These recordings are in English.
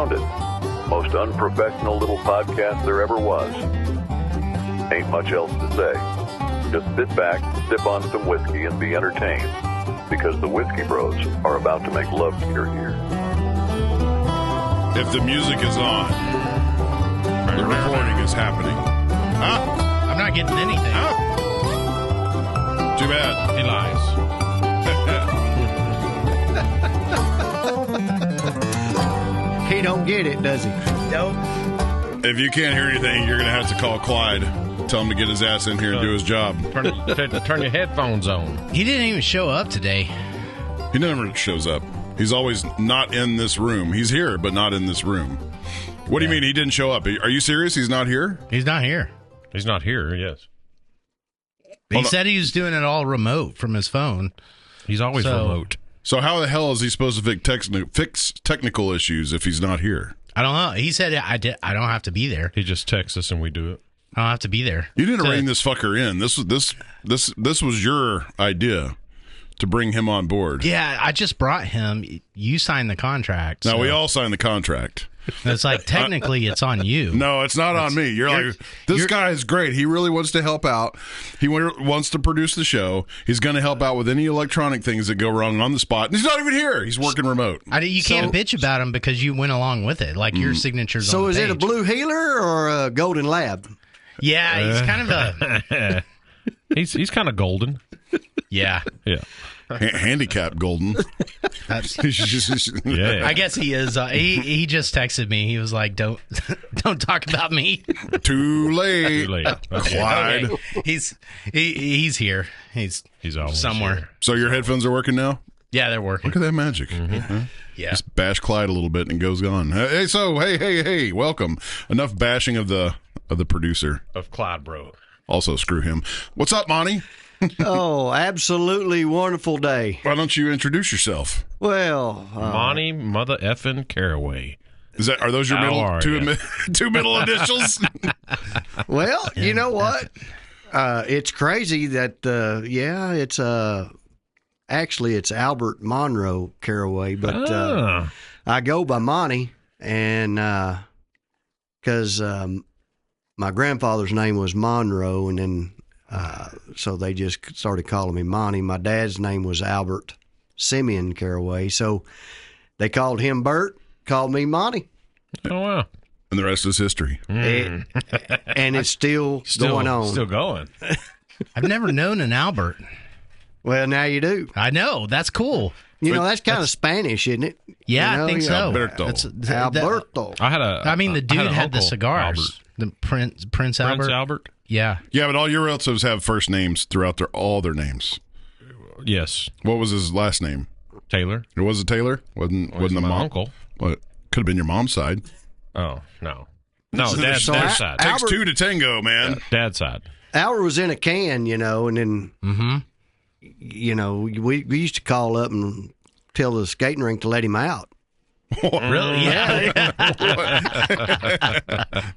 found it. Most unprofessional little podcast there ever was. Ain't much else to say. Just sit back, sip on some whiskey, and be entertained. Because the Whiskey Bros are about to make love to your ears. If the music is on, the recording is happening. Huh? I'm not getting anything. Huh? Too bad. He lies. He don't get it, does he? Nope. If you can't hear anything, you're going to have to call Clyde. Tell him to get his ass in here and do his job. Turn your headphones on. He didn't even show up today. He never shows up. He's always not in this room. He's here, but not in this room. What do you mean he didn't show up? Are you serious? He's not here? He's not here. He's not here, yes. He said he was doing it all remote from his phone. He's always remote. So how the hell is he supposed to fix technical issues if he's not here? I don't know. He said I don't have to be there. He just texts us and we do it. I don't have to be there. You didn't rein this fucker in. This was your idea to bring him on board. Yeah, I just brought him. You signed the contract. Now, so we all signed the contract. it's like technically it's on you. No, it's not on me. You're like, this guy is great. He really wants to help out. He wants to produce the show. He's going to help out with any electronic things that go wrong on the spot. And he's not even here. He's working remote. You can't bitch about him because you went along with it. Like your signature's on the So is page. it a blue healer or a golden lab? Yeah, he's kind of a... He's kind of golden. Yeah. Yeah. Handicap golden. Yeah. I guess he is. He just texted me. He was like, "Don't talk about me." Too late. Too late. Clyde. Okay. He's here. He's always somewhere. here. So your headphones are working now? Yeah, they're working. Look at that magic. Mm-hmm. Yeah. Just bash Clyde a little bit and it goes on. Hey, welcome. Enough bashing of the producer. Of Clyde, bro. Also, screw him. What's up, Monty? Oh, absolutely wonderful day. Why don't you introduce yourself? Well, Monty Mother Effin' Caraway. Are those your two middle initials? well, you know what? It's crazy that it's actually it's Albert Monroe Caraway, but I go by Monty, and because my grandfather's name was Monroe, and then so they just started calling me Monty. My dad's name was Albert Simeon Caraway, so they called him Bert, called me Monty. Oh, wow. And the rest is history. And it's still going on. Still going. I've never known an Albert. Well, now you do. I know. That's cool. You know, that's kind of Spanish, isn't it? Yeah, You know, I think so. Alberto. Alberto. The dude had the cigars. Albert. The Prince Albert. Prince Albert? Yeah. Yeah, but all your relatives have first names throughout all their names. Yes. What was his last name? Taylor. It was a Taylor? Wasn't the my mom? uncle. What? Could have been your mom's side. Oh, no. No, So dad's side. Takes two to tango, man. Yeah, dad's side. Albert was in a can, you know, and then, you know, we used to call up and tell the skating rink to let him out. Really? Yeah.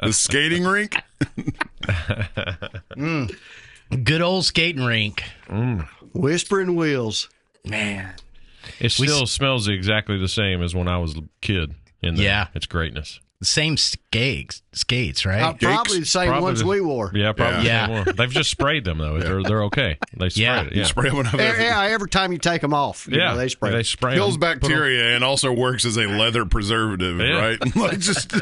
The skating rink? Good old skating rink. Whispering Wheels. Man. It still smells exactly the same as when I was a kid. In there. Yeah. It's greatness. The same skates, right? Probably the same ones we wore. Yeah, probably. Yeah. More. They've just sprayed them, though. They're okay. They sprayed it. You Yeah. spray them whenever. Yeah, every time you take them off, you know, they spray. They spray Kills them, put bacteria and also works as a leather preservative, Yeah. right? Like just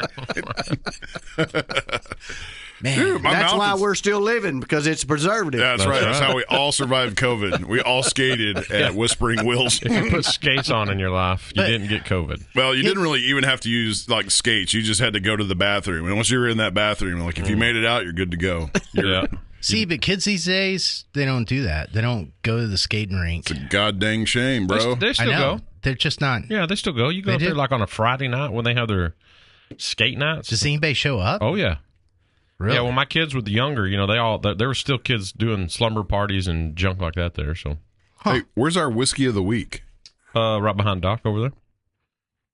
Man. Dude, my That's mouth why is- we're still living, because it's preservative. Yeah, that's right. That's right. how we all survived COVID. We all skated at Whispering Wills. If you put skates on in your life, you didn't get COVID. Well, you didn't really even have to use like skates. You just had to go to the bathroom. And once you were in that bathroom, like if you made it out, you're good to go. Yeah. See, but kids these days, they don't do that. They don't go to the skating rink. It's a god dang shame, bro. They I still know. go. They're just not. Yeah, they still go. You go They up there do? like on a Friday night when they have their skate nights. Does anybody show up? Oh, yeah. Really? Yeah, when my kids were younger, you know, there were still kids doing slumber parties and junk like that there. So, Hey, where's our whiskey of the week? right behind Doc over there.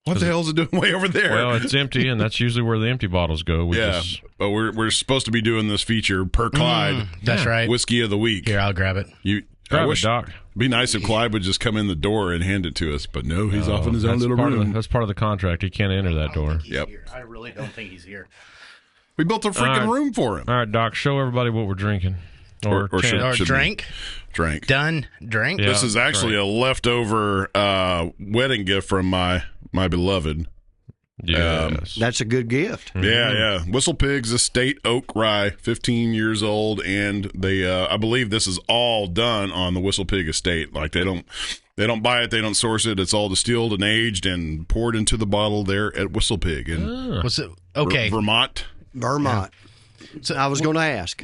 What the hell is it doing way over there? Well, it's empty, and that's usually where the empty bottles go. yeah, but we're supposed to be doing this feature per Clyde. That's right. Whiskey of the week. Here, I'll grab it. You Grab it, Doc. Be nice if Clyde would just come in the door and hand it to us, but no, he's off in his own little room. That's part of the contract. He can't enter that door. Yep. I really don't think he's here. We built a freaking room for him. All right, Doc, show everybody what we're drinking. Or Drank. Done. Drink. Yeah, this is actually a leftover wedding gift from my beloved. Yes. That's a good gift. Yeah. Whistle Pig's Estate Oak Rye, 15 years old, and they I believe this is all done on the Whistle Pig Estate. Like they don't buy it, they don't source it. It's all distilled and aged and poured into the bottle there at Whistle Pig in Was it okay? Vermont. Yeah. So I was going to ask.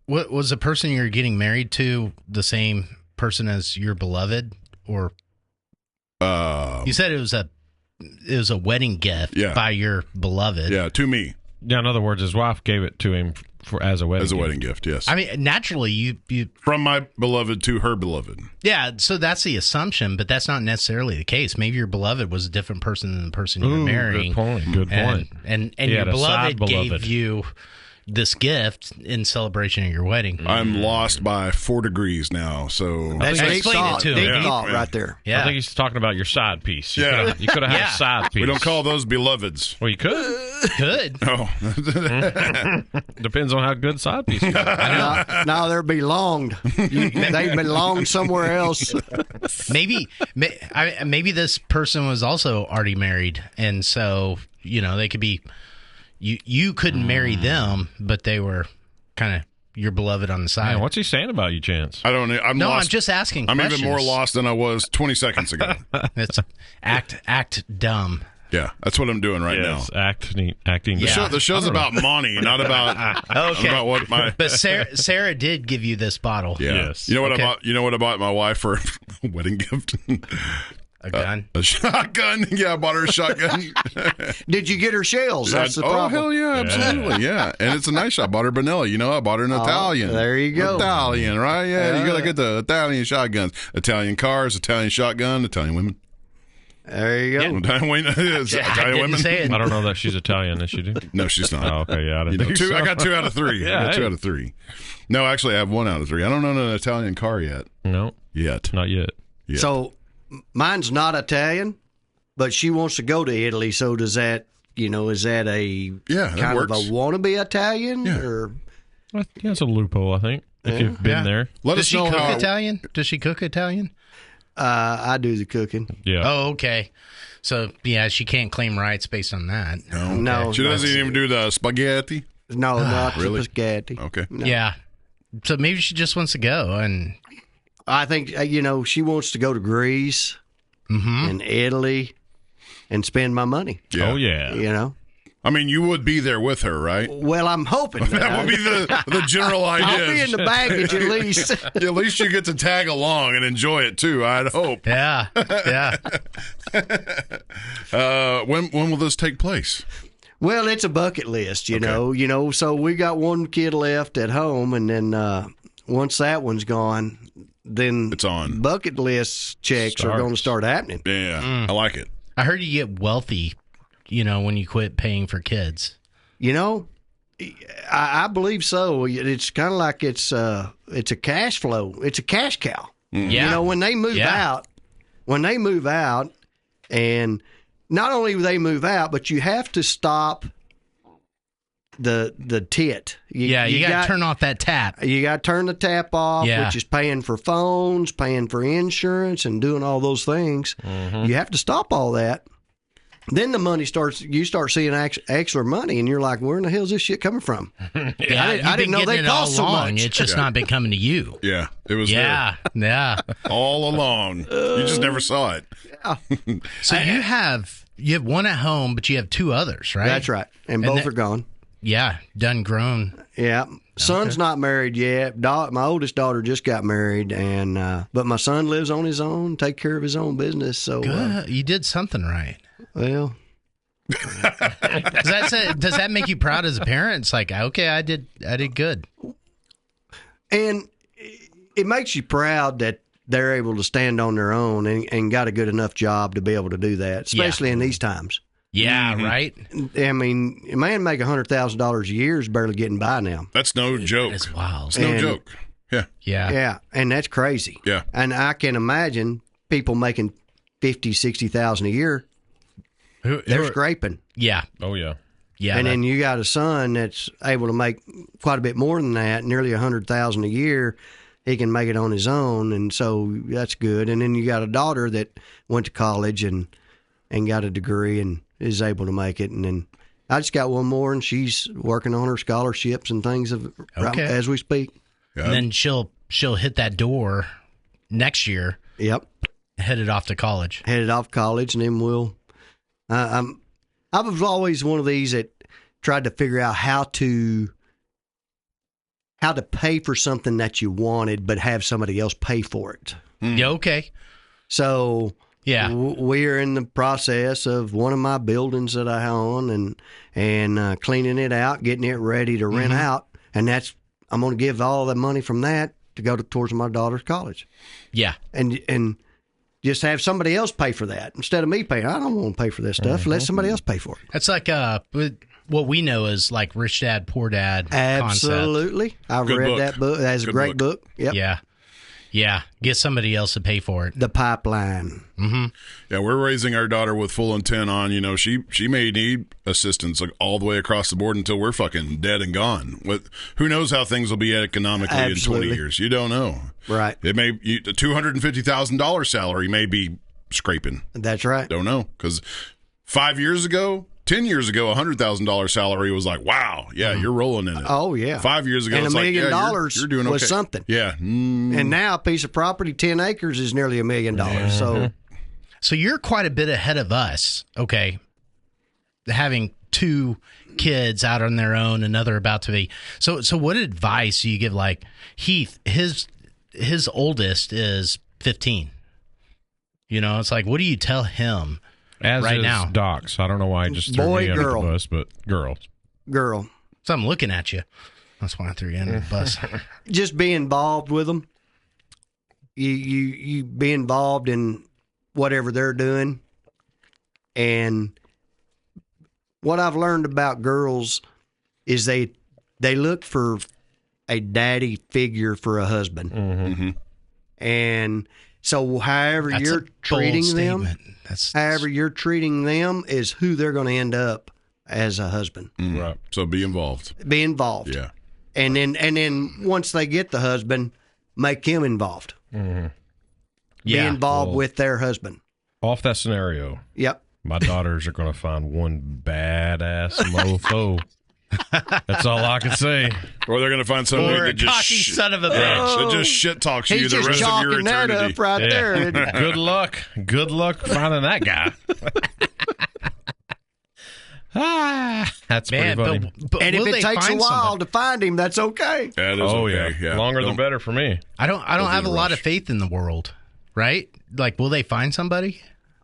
What was the person you're getting married to the same person as your beloved, or you said it was a wedding gift by your beloved? Yeah, to me. Yeah, in other words, his wife gave it to him as a wedding gift. Yes. I mean, naturally, you from my beloved to her beloved. Yeah, so that's the assumption, but that's not necessarily the case. Maybe your beloved was a different person than the person you were marrying. Good point. And your beloved gave you this gift in celebration of your wedding. I'm lost by 4 degrees now, so That's deep thought right there. I think he's talking about your side piece. You could have had a side piece. We don't call those beloveds. Well, you could. Oh. Depends on how good side piece is. No, they're belonged. They belong somewhere else. Maybe this person was also already married, and so they could be. You couldn't marry them, but they were kind of your beloved on the side. Man, what's he saying about you, Chance? I don't know. I'm just asking. I'm questions. even more lost than I was 20 seconds ago. It's act dumb. Yeah, that's what I'm doing right now. Acting. The show's about Monty, not about about what my. But Sarah did give you this bottle. Yeah. Yes. You know what I bought? You know what I bought my wife for a wedding gift? A gun? A shotgun. Yeah, I bought her a shotgun. Did you get her shells? That's the problem. Oh, hell yeah, absolutely. Yeah. And it's a nice shot. I bought her Benelli. I bought her an Italian. There you go. Italian, right? Yeah, you got to get the Italian shotguns. Italian cars, Italian shotgun, Italian women. There you go. Italian women. Say it. I don't know that she's Italian. Is she? No, she's not. Oh, okay, yeah. I didn't think so. I got 2 out of 3. Yeah, I got 2 out of 3. No, actually, I have 1 out of 3. I don't own an Italian car yet. No. Not yet. So mine's not Italian, but she wants to go to Italy. So does that, is that a kind of a wannabe Italian? Yeah. Or? Yeah, it's a loophole, I think, if you've been there. Does she cook Italian? Does she cook Italian? I do the cooking. Yeah. Oh, okay. So, she can't claim rights based on that. No. She doesn't even do the spaghetti? No, not really? the spaghetti. Okay. No. Yeah. So maybe she just wants to go. And I think, she wants to go to Greece and Italy and spend my money. Yeah. Oh, yeah. I mean, you would be there with her, right? Well, I'm hoping That would be the general idea. I'll be in the baggage at least. At least you get to tag along and enjoy it too, I'd hope. yeah. When will this take place? Well, it's a bucket list, you know. So we got one kid left at home, and then once that one's gone, then it's on. Bucket list checks are going to start happening. Yeah, I like it. I heard you get wealthy, when you quit paying for kids. I believe so. It's kind of like it's a cash flow. It's a cash cow. Yeah. When they move out, and not only do they move out, but you have to stop the tit. You got to turn off that tap. You got to turn the tap off, which is paying for phones, paying for insurance, and doing all those things. Mm-hmm. You have to stop all that. Then the money you start seeing extra money, and you're like, where in the hell is this shit coming from? I didn't know they cost so much. It's just not been coming to you. Yeah, it was there. Yeah. All along. You just never saw it. So you have one at home, but you have 2 others, right? That's right. And both are gone. Yeah, done grown. Yeah. Son's not married yet. My oldest daughter just got married, and but my son lives on his own, take care of his own business. So good. You did something right. Well, does that make you proud as a parent? It's like, okay, I did good. And it makes you proud that they're able to stand on their own and got a good enough job to be able to do that, especially in these times. Yeah, right. I mean, a man make $100,000 a year is barely getting by now. That's no joke. It's wild. It's no joke. Yeah. Yeah, and that's crazy. Yeah. And I can imagine people making 50, 60,000 a year. They're scraping. Yeah. Oh, yeah. Yeah. And then you got a son that's able to make quite a bit more than that, nearly 100,000 a year. He can make it on his own, and so that's good. And then you got a daughter that went to college and got a degree and is able to make it. And then I just got one more, and she's working on her scholarships and things as we speak. Yeah. And then she'll hit that door next year. Yep. Headed off to college. Headed off college, and then we'll. I was always one of these that tried to figure out how to pay for something that you wanted, but have somebody else pay for it. Yeah. Okay. So Yeah. we're in the process of one of my buildings that I own and cleaning it out, getting it ready to rent out, and I'm going to give all the money from that to go towards my daughter's college. Yeah. And just have somebody else pay for that instead of me paying. I don't want to pay for this stuff. Let somebody else pay for it. That's like what we know is like Rich Dad, Poor Dad Absolutely. concept. I've Good read book. that book. That's a Good great book. Yep. Yeah. Yeah. Get somebody else to pay for it. The pipeline. Yeah, we're raising our daughter with full intent on, she may need assistance like all the way across the board until we're fucking dead and gone. Who knows how things will be economically Absolutely. in 20 years? You don't know. Right. It may the $250,000 salary may be scraping. That's right. Don't know, because 5 years ago, 10 years ago, $100,000 salary was like, wow, yeah, you're rolling in it. Oh, yeah. 5 years ago, And it's $1 like, million yeah, you're doing okay. was something. Yeah. And now a piece of property, 10 acres, is nearly $1 million. So you're quite a bit ahead of us. Okay. Having two kids out on their own, another about to be. So what advice do you give? Like Heath, his oldest is 15. It's like, what do you tell him? As right is now. Docs. I don't know why I just threw Boy, me under girl. the bus, but girls. Girl. So I'm looking at you. That's why I threw you under the bus. Just be involved with them. You be involved in whatever they're doing. And what I've learned about girls is they look for a daddy figure for a husband. Mm-hmm. And so however That's you're a bold treating them, statement. That's however you're treating them is who they're going to end up as a husband. Right. So be involved. Be involved. Yeah. And then once they get the husband, make him involved. Mm-hmm. Be involved with their husband. Off that scenario, Yep. my daughters are going to find one badass mofo. That's all I can say. Or they're going to find somebody or a that just cocky son of a bitch. that just shit talks you He's the just rest of your chalking that eternity. up right there. isn't he? Good luck. Good luck finding that guy. That's Man, pretty funny. but And if will it they takes a find while somebody? to find him, that's okay. That is Oh okay. yeah. Longer the Don't- better for me. I don't Don't have be a in a lot rush. of faith in the world, right? Like, will they find somebody?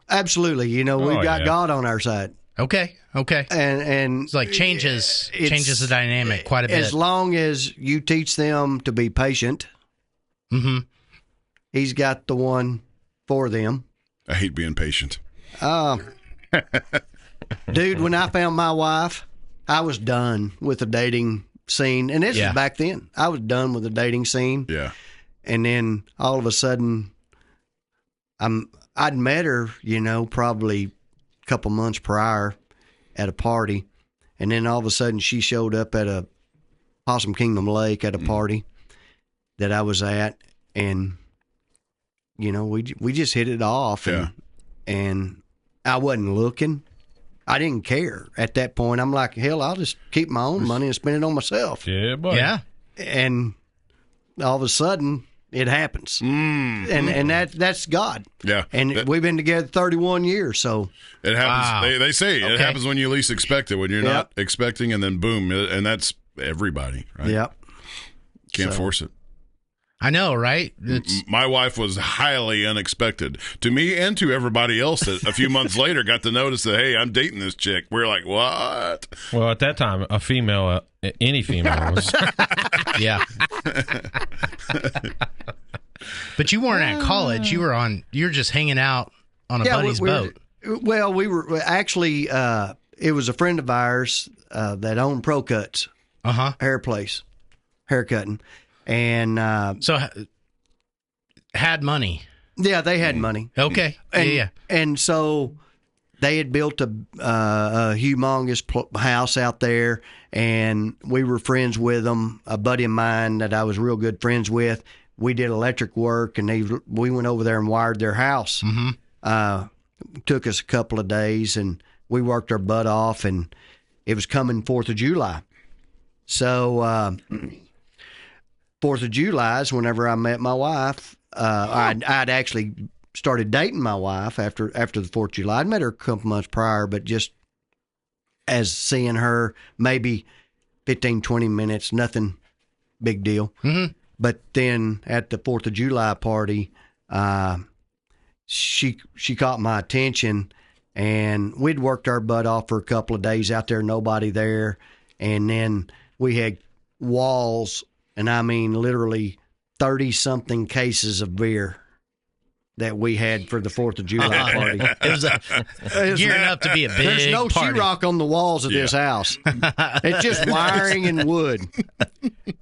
Absolutely. We've got yeah. God on our side. Okay. And It's like changes the dynamic quite a bit. As long as you teach them to be patient, he's got the one for them. I hate being patient. Dude, when I found my wife, I was done with the dating scene. And this is back then. I was done with the dating scene. Yeah. And then all of a sudden, I'd met her, probably a couple months prior at a party. And then all of a sudden she showed up at a Possum Kingdom Lake at a party that I was at. And, we just hit it off. And I wasn't looking. I didn't care at that point. I'm like, hell, I'll just keep my own money and spend it on myself. Yeah, buddy. Yeah. And all of a sudden, it happens. And that's God. Yeah. And we've been together 31 years, so. It happens. Wow. They say it happens when you least expect it, when you're not expecting, and then boom. And that's everybody, right? Yep. Can't force it. I know, right? It's My wife was highly unexpected to me and to everybody else that a few months later got to notice that, hey, I'm dating this chick. We're like, what? Well, at that time, a female, any female was. yeah. But you weren't at college. You were just hanging out on a buddy's boat. Well, we were actually, it was a friend of ours that owned Pro Cuts, hair place, haircutting. And So had money. yeah, they had money. Okay. Yeah. And so they had built a humongous house out there, and we were friends with them. A buddy of mine that I was real good friends with, we did electric work, and we went over there and wired their house. Took us a couple of days, and we worked our butt off, and it was coming 4th of July. So 4th of July is whenever I met my wife. I'd actually started dating my wife after the 4th of July. I'd met her a couple months prior, but just as seeing her maybe 15, 20 minutes, nothing big deal. Mm-hmm. But then at the 4th of July party, she caught my attention, and we'd worked our butt off for a couple of days out there, nobody there. And then we had walls, and I mean literally 30-something cases of beer that we had for the 4th of July party. It was gearing up to be a big There's no party. sheetrock on the walls of this house. It's just wiring and wood.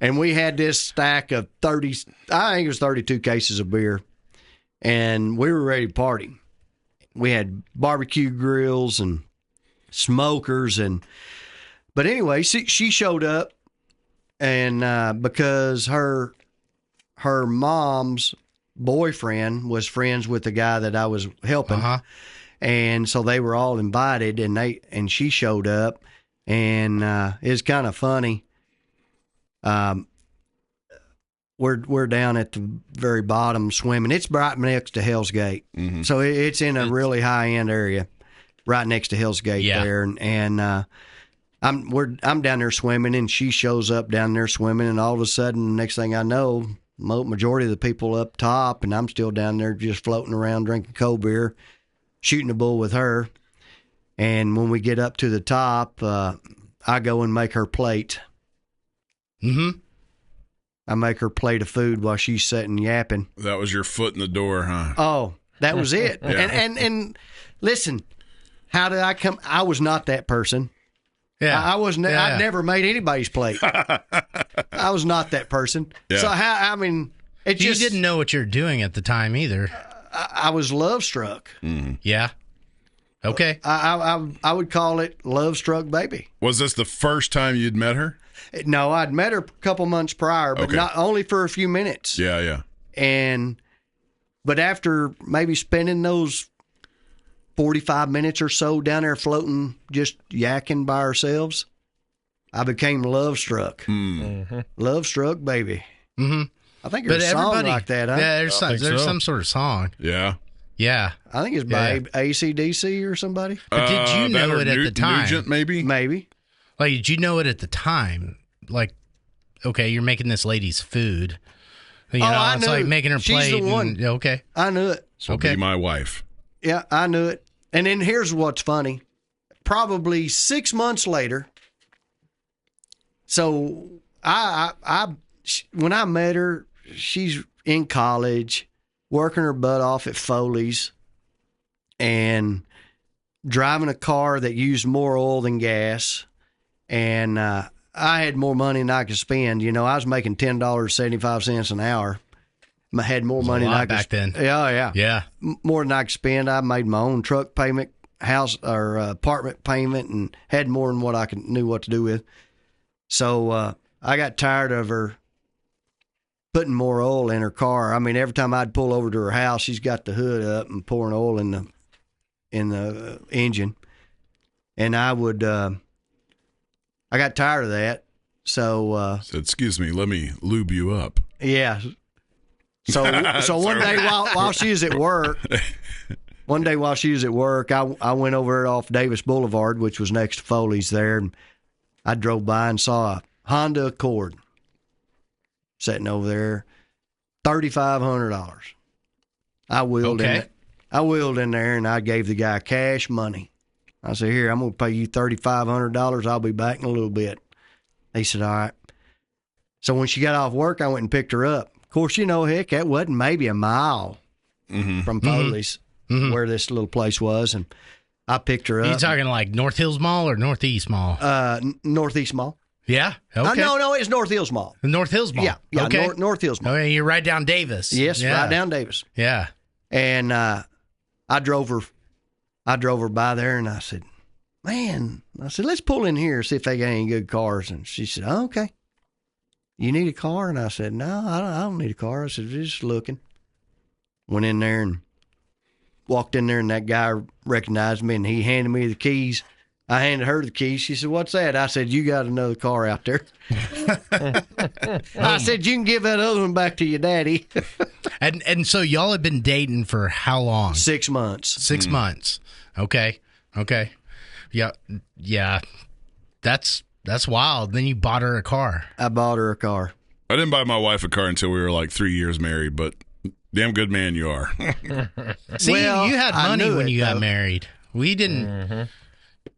And we had this stack of 30, I think it was 32 cases of beer. And we were ready to party. We had barbecue grills and smokers. But anyway, she showed up, and because her mom's boyfriend was friends with the guy that I was helping, and so they were all invited, and she showed up, and it's kind of funny. We're down at the very bottom swimming. It's right next to Hell's Gate, so it's in a really high end area, right next to Hell's Gate there, and I'm down there swimming, and she shows up down there swimming, and all of a sudden, next thing I know, majority of the people up top, and I'm still down there just floating around drinking cold beer, shooting a bull with her. And when we get up to the top, I go and make her plate. I make her plate of food while she's sitting yapping. That was your foot in the door, huh? Oh, that was it. And listen, how did I come? I was not that person. Yeah, I wasn't. I'd never made anybody's plate. I was not that person. Yeah. So how? I mean, you didn't know what you were doing at the time either. I was love struck. Yeah. Okay. I would call it love struck baby. Was this the first time you'd met her? No, I'd met her a couple months prior, but not only for a few minutes. Yeah. But after maybe spending those 45 minutes or so down there floating, just yakking by ourselves, I became love struck. Love struck baby. I think there's a song like that, huh? Yeah, there's some sort of song. Yeah. I think it's by AC/DC or somebody. But did you know it at the time? Nugent, maybe? Like, did you know it at the time? Like, okay, you're making this lady's food. You know, I it's knew. like making her She's plate. the one. Okay. I knew it. So be my wife. Yeah, I knew it. And then here's what's funny. Probably 6 months later, so when I met her, she's in college, working her butt off at Foley's, and driving a car that used more oil than gas. And I had more money than I could spend. You know, I was making $10.75 an hour. I had more money than I could back then. Yeah. More than I could spend. I made my own truck payment, house or apartment payment, and had more than what I knew what to do with. So I got tired of her putting more oil in her car. I mean, every time I'd pull over to her house, she's got the hood up and pouring oil in the engine, and I got tired of that. So said, "Excuse me, let me lube you up." Yeah. So one day while she was at work, I went over off Davis Boulevard, which was next to Foley's there, and I drove by and saw a Honda Accord sitting over there, $3,500. I wheeled in there, and I gave the guy cash money. I said, "Here, I'm going to pay you $3,500. I'll be back in a little bit." He said, "All right." So when she got off work, I went and picked her up. Of course, you know, heck, that wasn't maybe a mile from Foley's where this little place was, and I picked her up. Are you talking like North Hills Mall or Northeast Mall? Northeast Mall. Yeah. Okay. No, it's North Hills Mall. The North Hills Mall. Yeah. Okay. North Hills Mall. Okay, you're right down Davis. Yes, Yeah. right down Davis. Yeah. And I drove her by there, and I said, "Man," I said, "let's pull in here, see if they got any good cars." And she said, "Oh, okay. You need a car?" And I said, "No, I don't need a car." I said, "Just looking." Went in there and walked in there, and that guy recognized me, and he handed me the keys. I handed her the keys. She said, "What's that?" I said, "You got another car out there." I said, "You can give that other one back to your daddy." And so y'all have been dating for how long? 6 months. 6 months. Okay. Yeah. That's wild. Then you bought her a car. I bought her a car. I didn't buy my wife a car until we were like 3 years married, but damn good man you are. See, Well, you had I money knew when it, you got though. married. We didn't.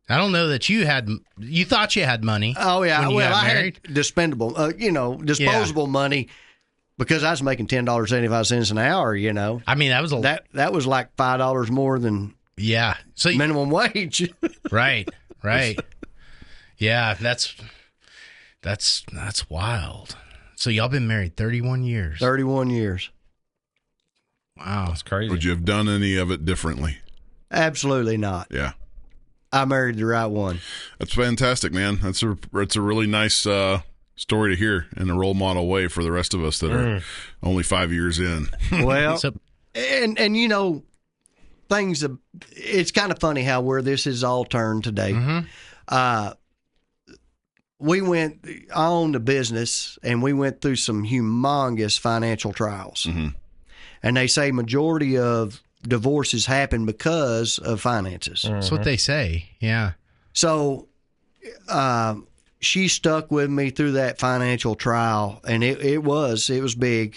I don't know that you had. You thought you had money. Oh yeah, when you got I married. had disposable money because I was making $10.75 an hour. I mean, that was a That was like $5 more than yeah. So minimum wage. right. Yeah, that's wild. So y'all been married 31 years. 31 years. Wow, That's crazy. Would you have done any of it differently? Absolutely not. Yeah. I married the right one. That's fantastic, man. It's a really nice story to hear in a role model way for the rest of us that are only 5 years in. Well, So- and things. It's kind of funny how where this is all turned today. Mm-hmm. I owned a business, and we went through some humongous financial trials. Mm-hmm. And they say majority of divorces happen because of finances. That's what they say. Yeah. So she stuck with me through that financial trial, and it was big.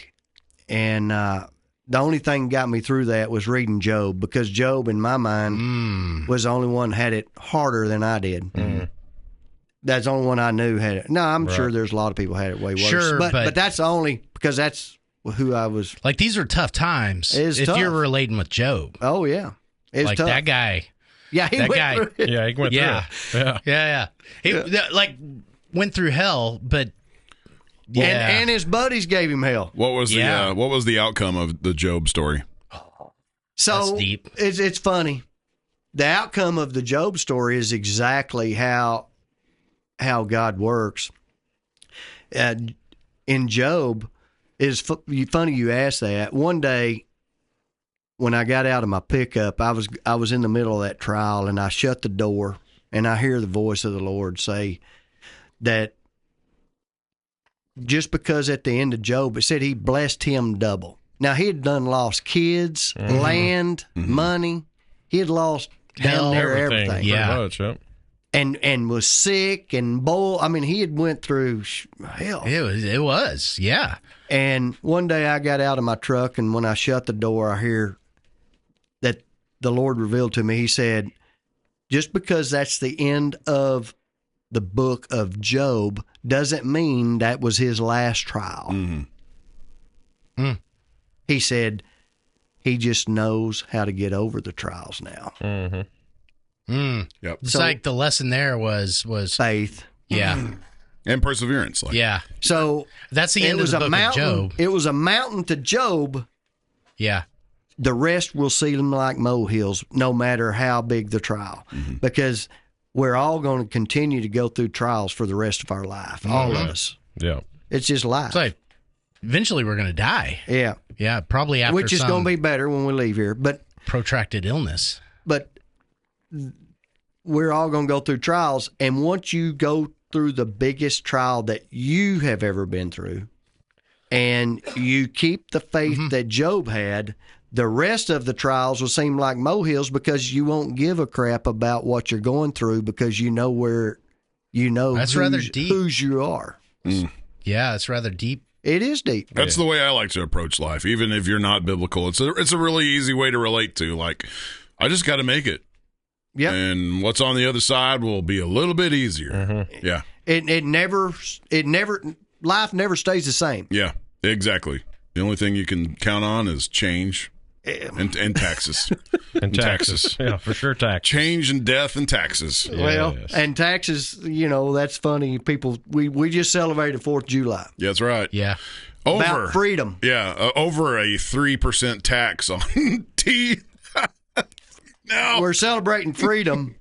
And the only thing that got me through that was reading Job, because Job, in my mind, was the only one that had it harder than I did. That's the only one I knew had it. No, I'm sure there's a lot of people had it way worse. Sure, but that's the only, because that's who I was. Like, these are tough times. It is if tough. you're relating with Job. Oh, yeah. It's Like tough. that guy. Yeah, he that went guy. through it. Yeah, he went Yeah. through it. Yeah. He went through hell, but yeah. And his buddies gave him hell. What was the outcome of the Job story? So That's deep. It's funny. The outcome of the Job story is exactly how God works. In Job, it's funny you asked that. One day, when I got out of my pickup, I was in the middle of that trial, and I shut the door, and I hear the voice of the Lord say that just because at the end of Job, it said he blessed him double. Now, he had done lost kids, land, money. He had lost down there everything. Yeah. Pretty much, yep. And was sick and he had went through hell. It was. Yeah. And one day I got out of my truck, and when I shut the door, I hear that the Lord revealed to me. He said, just because that's the end of the book of Job doesn't mean that was his last trial. He said he just knows how to get over the trials now. Yep. It's So- like the lesson there was Faith. yeah. And perseverance. Yeah. So That's the it end of was the a book mountain. of Job. It was a mountain to Job. Yeah. The rest will seem like molehills, no matter how big the trial, because we're all going to continue to go through trials for the rest of our life. All of us. Yeah. It's just life. It's like eventually we're going to die. Yeah. Yeah. Probably after Which is some going to be better when we leave here. But protracted illness. we're all going to go through trials. And once you go through the biggest trial that you have ever been through, and you keep the faith that Job had, the rest of the trials will seem like molehills, because you won't give a crap about what you're going through, because you know That's rather deep. whose you are. Yeah. It's rather deep. It is deep. That's the way I like to approach life, even if you're not biblical. It's a really easy way to relate to. Like, I just got to make it. Yep. And what's on the other side will be a little bit easier. Yeah. Life never stays the same. Yeah, exactly. The only thing you can count on is change. And taxes. And taxes. Yeah, for sure, taxes. Change in death and taxes. Well, Yes. and taxes, that's funny. People, we just celebrated 4th of July. Yeah, that's right. Yeah. About freedom. Yeah, over a 3% tax on tea. No. We're celebrating freedom,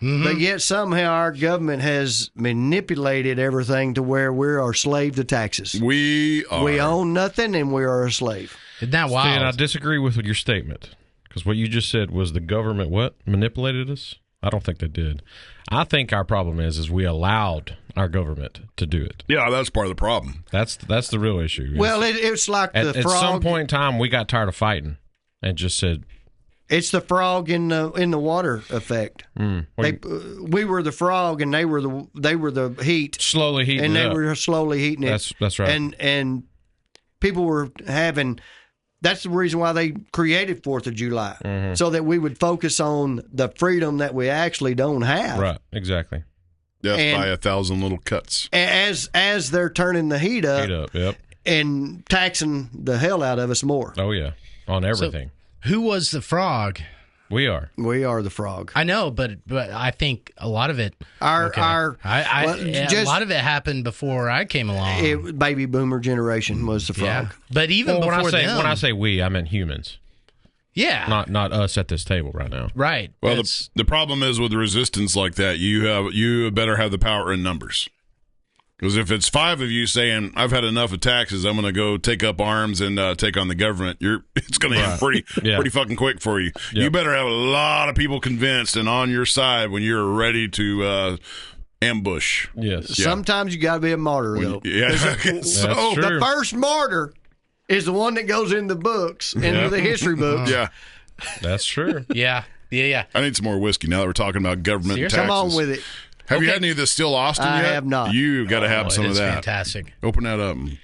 but yet somehow our government has manipulated everything to where we are slave to taxes. We are. We own nothing, and we are a slave. Isn't that wild? And I disagree with your statement, because what you just said was the government manipulated us. I don't think they did. I think our problem is we allowed our government to do it. Yeah, that's part of the problem. That's the real issue. Well, it's like at frog. some point in time, we got tired of fighting and just said, It's the frog in the water effect. We were the frog, and they were the heat, slowly heating and it they up. were slowly heating it. That's right. And people were having. That's the reason why they created 4th of July, so that we would focus on the freedom that we actually don't have. Right, exactly. Death by 1,000 little cuts. As they're turning the heat up, Yep. and taxing the hell out of us more. Oh, yeah, on everything. So, who was the frog? We are. We are the frog. I know, but I think a lot of it. A lot of it happened before I came along. Baby boomer generation was the frog. Yeah. But even Well, before when I say we, I meant humans. Yeah. Not us at this table right now. Right. Well, the problem is with resistance like that, you better have the power in numbers. Because if it's 5 of you saying, I've had enough of taxes, I'm going to go take up arms and take on the government, it's going to end pretty fucking quick for you. Yep. You better have a lot of people convinced and on your side when you're ready to ambush. Yes. Yeah. Sometimes you got to be a martyr, though. Yeah. That's true. The first martyr is the one that goes in the books, into the history books. Yeah. That's true. Yeah. I need some more whiskey now that we're talking about government and Seriously? taxes. Come on with it. Have you had any of this Still Austin yet? I have not. You've got to have some of It's that. fantastic. Open that up and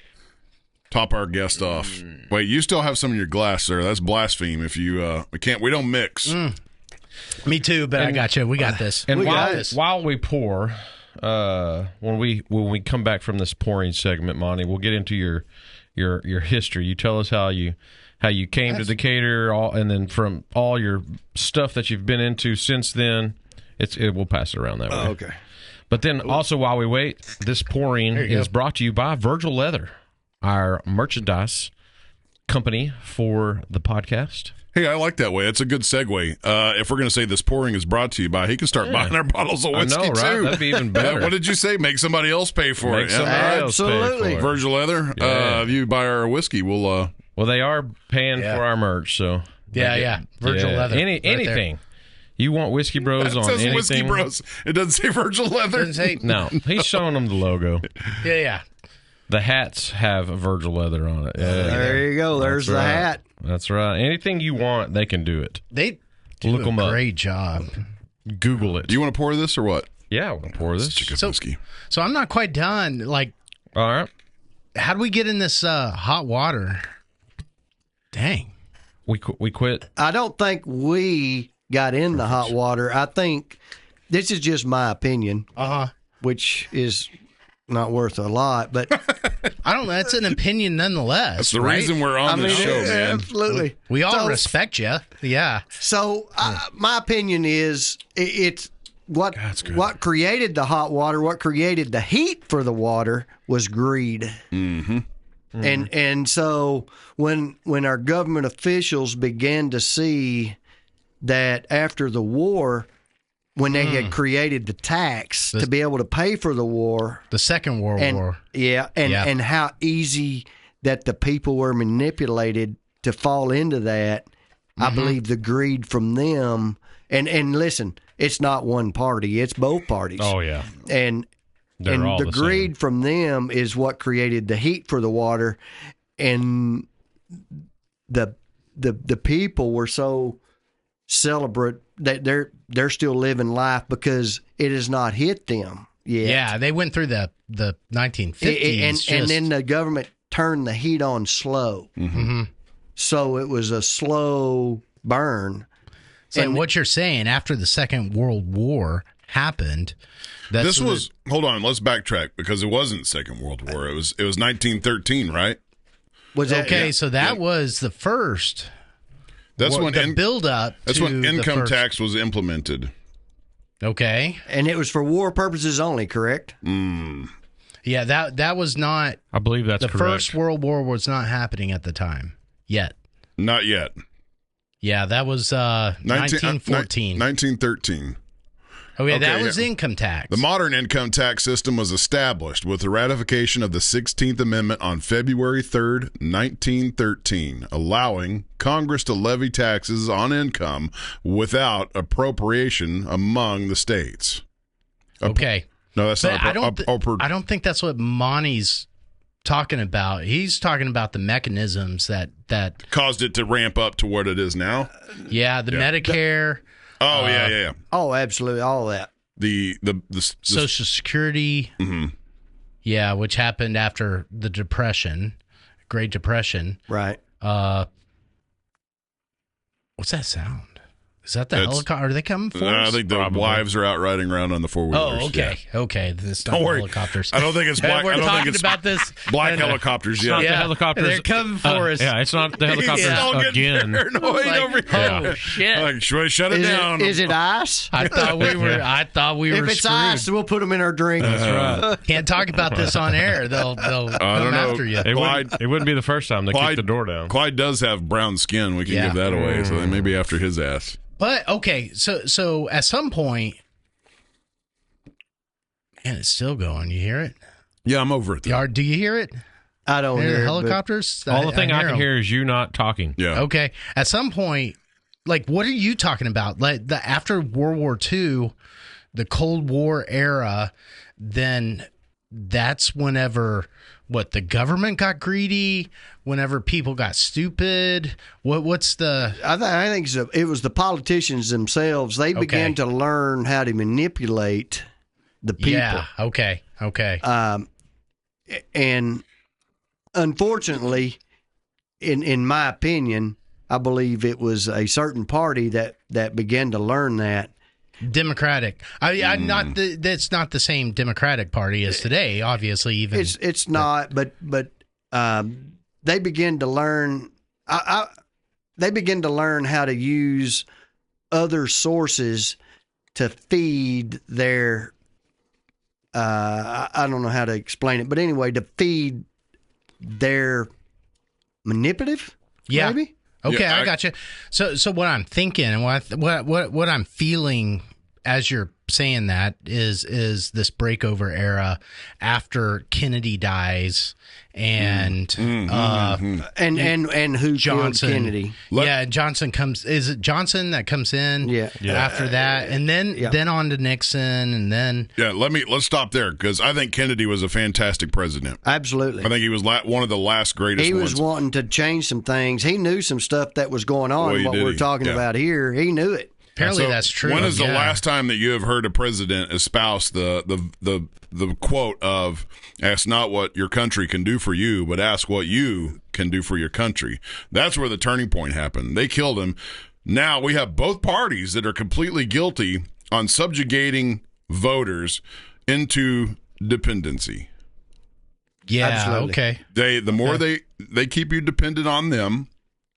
top our guest off. Wait, you still have some in your glass, sir. That's blaspheme. If you we don't mix. Me too, but I got you. We got this. And got this. while we pour, when we come back from this pouring segment, Monty, we'll get into your history. You tell us how you came to Decatur, and then from all your stuff that you've been into since then. We'll pass it around that way. Okay. But then also while we wait, this pouring is brought to you by Virgil Leather, our merchandise company for the podcast. Hey, I like that way. It's a good segue. If we're going to say this pouring is brought to you by, he can start buying our bottles of whiskey, I know, right? too. That'd be even better. What did you say? Make somebody else pay for Make it. somebody else pay Absolutely. for it. Virgil Leather, Yeah. if you buy our whiskey, we'll... Well, they are paying for our merch, so... Yeah. Virgil Leather. right anything. there. You want Whiskey Bros it on says anything? Whiskey Bros. It doesn't say Virgil Leather. Doesn't say- No, he's showing them the logo. Yeah. The hats have Virgil Leather on it. Yeah. There you go. There's That's the right. hat. That's right. Anything you want, they can do it. They do Look 'em a up. great job. Do Google it. you want to pour this or what? Yeah, we'll pour this. It's a good So- whiskey. So I'm not quite done. Like, All right. how do we get in this hot water? Dang. We quit. I don't think we got in the hot water. I think this is just my opinion, which is not worth a lot, but I don't know. That's an opinion nonetheless. That's the right? reason we're on this show, man. Absolutely. We all So- respect you. Yeah. So my opinion is it's what created the hot water, what created the heat for the water was greed. Mm-hmm. And so when our government officials began to see that after the war, when they had created the tax to be able to pay for the war, The Second World War. and how easy that the people were manipulated to fall into that. I believe the greed from them, and listen, it's not one party; it's both parties. Oh, yeah. and They're all the the greed from them is what created the heat for the water, and the people were so celebrate that they're still living life because it has not hit them yet. Yeah, they went through the 1950s. And then the government turned the heat on slow. Mm-hmm. So it was a slow burn. So what you're saying, after the Second World War happened, This was hold on. Let's backtrack because it wasn't Second World War. It was 1913, right? Was that okay. So that was the first. That's Well, when the build up. That's when income tax was implemented. Okay. And it was for war purposes only, correct? Yeah, that was not. I believe that's the correct. First World War was not happening at the time yet. Not yet. Yeah, that was 1914. 1913. Oh, yeah, Okay, that was yeah. income tax. The modern income tax system was established with the ratification of the 16th Amendment on February 3rd, 1913, allowing Congress to levy taxes on income without appropriation among the states. Okay. No, that's But not. I don't think that's what Monty's talking about. He's talking about the mechanisms that caused it to ramp up to what it is now. Medicare. Oh yeah. Oh, absolutely, all that. The Social Security. Mm-hmm. Yeah, which happened after the Depression, Great Depression. Right. What's that sound? Is that the helicopter? Are they coming for us? I think the wives are out riding around on the four-wheelers. Oh, okay. Yeah. Okay. This Don't worry. helicopters. I don't think it's black. We're I don't talking think it's about this. black helicopters. Not Yeah. the helicopters. They're coming for us. Yeah, it's not the helicopters again. Paranoid Like, over oh, here. shit. Like, shut it down. Is it ice? I thought we were If it's screwed. ice, we'll put them in our drink. That's right. Can't talk about this on air. They'll come don't know. after you. It wouldn't be the first time they kicked the door down. Clyde does have brown skin. We can Yeah. give that away. So they may be after his ass. But okay, so at some point, and it's still going. You hear it? Yeah, I'm over it. Though. Do you hear it? I don't Hear hear the it, but helicopters? All the thing I can them. hear is you not talking. Yeah. Okay, at some point, like, what are you talking about? Like after World War II, the Cold War era, then that's whenever the government got greedy, whenever people got stupid. What's the? I think it was the politicians themselves. They began to learn how to manipulate the people. Yeah. Okay. And unfortunately, in my opinion, I believe it was a certain party that began to learn that. Democratic. I'm not. That's not the same Democratic Party as today. Obviously, even It's not. But they begin to learn. They begin to learn how to use other sources to feed their. I don't know how to explain it, but anyway, to feed their manipulative. Yeah. Maybe? Okay, Yeah, I got you. So what I'm thinking and what I'm feeling as you're saying that is this breakover era after Kennedy dies and And who Johnson. killed Kennedy? Johnson comes. Is it Johnson that comes in? Yeah. After that, and then on to Nixon, and then Let's stop there because I think Kennedy was a fantastic president. Absolutely. I think he was one of the last greatest. He was ones. wanting to change some things. He knew some stuff that was going on. Well, What did we're he? talking Yeah. about here, he knew it. apparently So that's true. When is the Yeah. last time that you have heard a president espouse the quote of "Ask not what your country can do for you, but ask what you can do for your country"? That's where the turning point happened. They killed him. Now we have both parties that are completely guilty on subjugating voters into dependency. Yeah. Absolutely. Okay. The more they keep you dependent on them,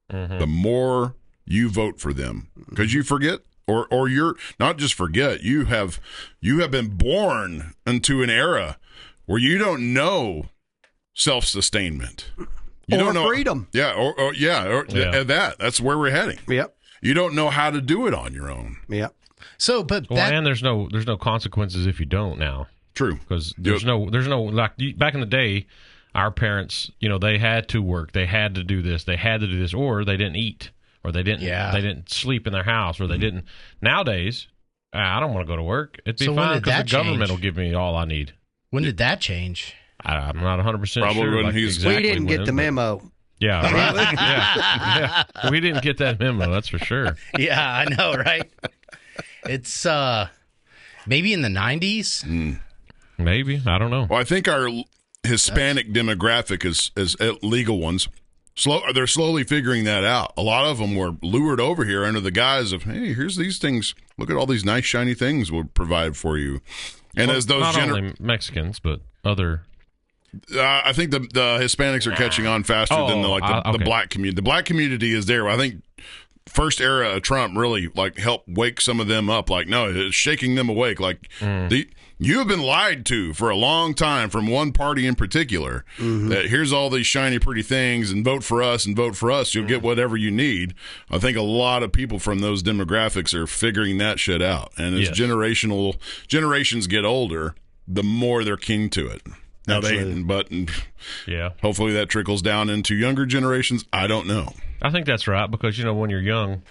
the more you vote for them because you forget. Or you're not just forget. You have been born into an era where you don't know self-sustainment. You don't know freedom. Yeah, that's where we're heading. Yep. You don't know how to do it on your own. Yep. So, but And there's no consequences if you don't now. True, Because there's no like back in the day, our parents, they had to work, they had to do this, or they didn't eat, or they didn't sleep in their house, or they didn't. Nowadays, I don't want to go to work. It'd be So when fine did because the that government change? will give me all I need. when did that change? I'm not 100% Probably sure. when like, he's- exactly We didn't get when, the but- memo. Yeah, right. yeah. We didn't get that memo. That's for sure. Yeah, I know, right? It's maybe in the 90s. Maybe, I don't know. Well, I think our Hispanic demographic is legal ones. They're slowly figuring that out. A lot of them were lured over here under the guise of, hey, here's these things. Look at all these nice shiny things we'll provide for you. And as those not only Mexicans, but other. I think the Hispanics are catching on faster than the okay. black community. The black community is there. I think first era of Trump really like helped wake some of them up. Like, no, it's shaking them awake. Like, you have been lied to for a long time from one party in particular. That here's all these shiny, pretty things, and vote for us, and vote for us. You'll get whatever you need. I think a lot of people from those demographics are figuring that shit out. And as generations get older, the more they're keen to it. Now hopefully that trickles down into younger generations. I don't know. I think that's right, because when you're young,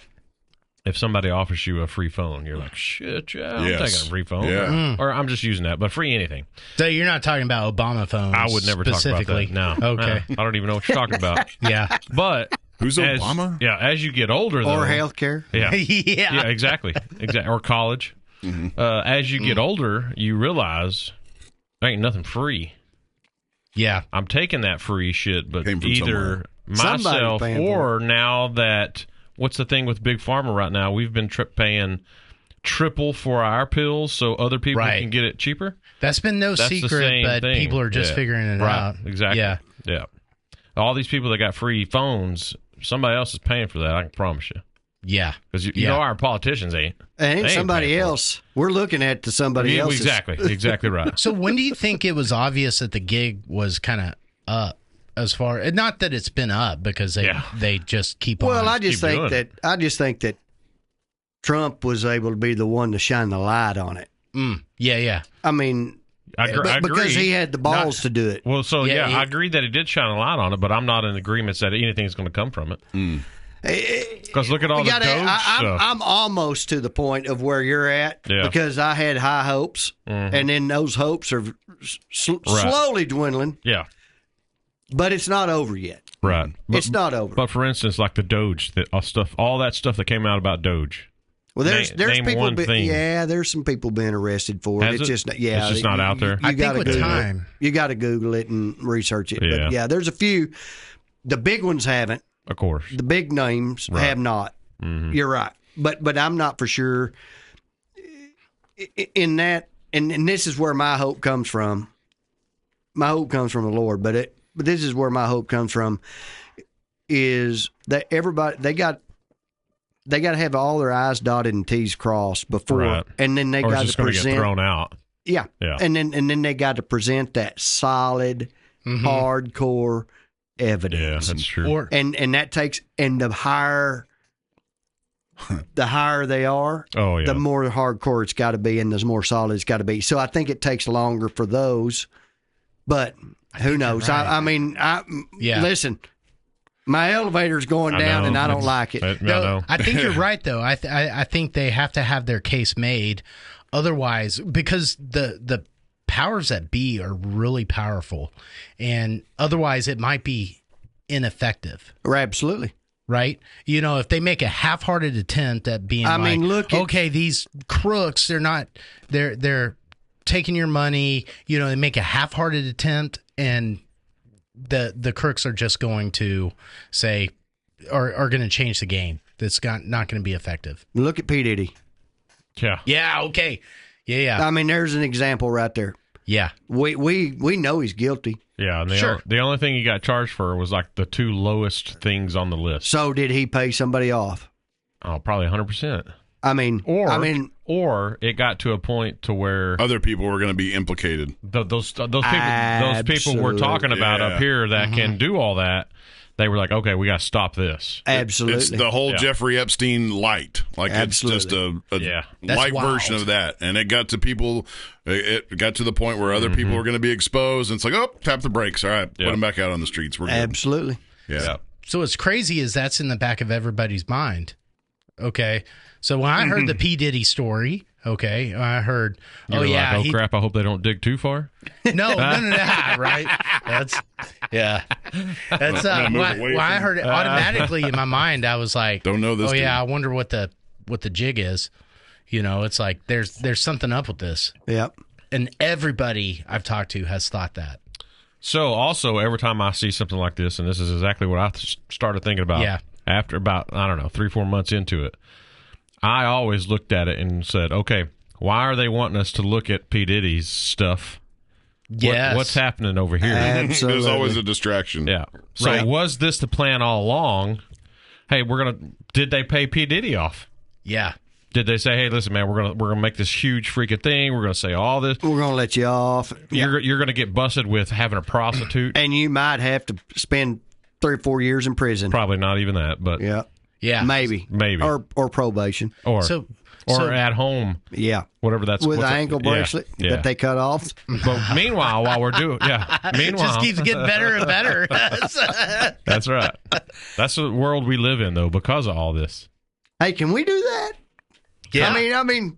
if somebody offers you a free phone, you're like, shit, yeah, I'm taking a free phone. Yeah. Or I'm just using that, but free anything. So you're not talking about Obama phones? I would never talk about that. No. Okay. I don't even know what you're talking about. Yeah. But who's Obama? Yeah, as you get older, though, or healthcare. Yeah. Yeah. Exactly. Or college. As you get older, you realize there ain't nothing free. Yeah. I'm taking that free shit, but Came from either Somebody's myself paying for or now that, what's the thing with Big Pharma right now? We've been paying triple for our pills so other people can get it cheaper. That's been no secret, but people are just figuring it out. Exactly. Yeah. All these people that got free phones, somebody else is paying for that, I can promise you. Yeah. Because you know our politicians ain't. And somebody else. We're looking at somebody else. Exactly right. So when do you think it was obvious that the gig was kind of up? As far, not that it's been up, because they just keep on. Well, I just think that Trump was able to be the one to shine the light on it. Yeah. I mean, I agree. Because he had the balls to do it. Well, so I agree that he did shine a light on it, but I'm not in agreement that anything's going to come from it. Because look at all the Doge stuff. I'm almost to the point of where you're at because I had high hopes, and then those hopes are slowly dwindling. Yeah. But it's not over yet. Right. It's not over. But for instance, like the Doge, all that stuff that came out about Doge. Well, there's name people. one thing. Yeah, there's some people being arrested for it. It's just not out there. I think with time, you got to Google it and research it. Yeah. But yeah, there's a few. The big ones haven't. Of course. The big names have not. You're right. But I'm not for sure in that. And this is where my hope comes from. My hope comes from the Lord. But this is where my hope comes from. Is that everybody they got to have all their I's dotted and T's crossed before, and then they got to present. Get thrown out. Yeah. And then they got to present that solid, hardcore evidence. Yeah, that's true. And that takes, and the higher they are, the more hardcore it's got to be, and the more solid it's got to be. So I think it takes longer for those, but who knows? Right. I mean, listen, my elevator's going down, and I don't like it. I think you're right, though. I think they have to have their case made, otherwise, because the powers that be are really powerful, and otherwise it might be ineffective. Absolutely. Right? If they make a half-hearted attempt at being these crooks, they're taking your money, they make a half-hearted attempt, and the crooks are just going to say, are going to change the game. That's not going to be effective. Look at P. Diddy. Yeah. Yeah, okay. Yeah. I mean, there's an example right there. Yeah. We know he's guilty. Yeah, and the only thing he got charged for was like the two lowest things on the list. So did he pay somebody off? Oh, probably 100%. Or it got to a point to where other people were going to be implicated. Those people we're talking about up here that can do all that. They were like, okay, we got to stop this. Absolutely, it's the whole Jeffrey Epstein light. Like Absolutely. It's just a light version of that, and it got to people. It got to the point where other people were going to be exposed, and it's like, oh, tap the brakes. All right, put them back out on the streets. We're good. Absolutely. Yeah. So what's crazy is that's in the back of everybody's mind. Okay. So when I heard the P. Diddy story, I heard, crap, I hope they don't dig too far. No, right? That's when I heard it automatically in my mind, I was like, don't know this. I wonder what the jig is. It's like there's something up with this. Yep. And everybody I've talked to has thought that. So also, every time I see something like this, and this is exactly what I started thinking about after about, 3-4 months into it, I always looked at it and said, okay, why are they wanting us to look at P. Diddy's stuff? Yes. What's happening over here? Absolutely. There's always a distraction. Yeah. So was this the plan all along? hey, did they pay P. Diddy off? Yeah. Did they say, hey, listen, man, we're gonna make this huge freaking thing. We're gonna say all this. We're gonna let you off. You're gonna get busted with having a prostitute, and you might have to spend 3 or 4 years in prison. Probably not even that, but yeah, maybe, or probation, or at home, whatever that's with an ankle bracelet that they cut off. But meanwhile, while we're doing, it just keeps getting better and better. That's right. That's the world we live in, though, because of all this. Hey, can we do that? Yeah. I mean,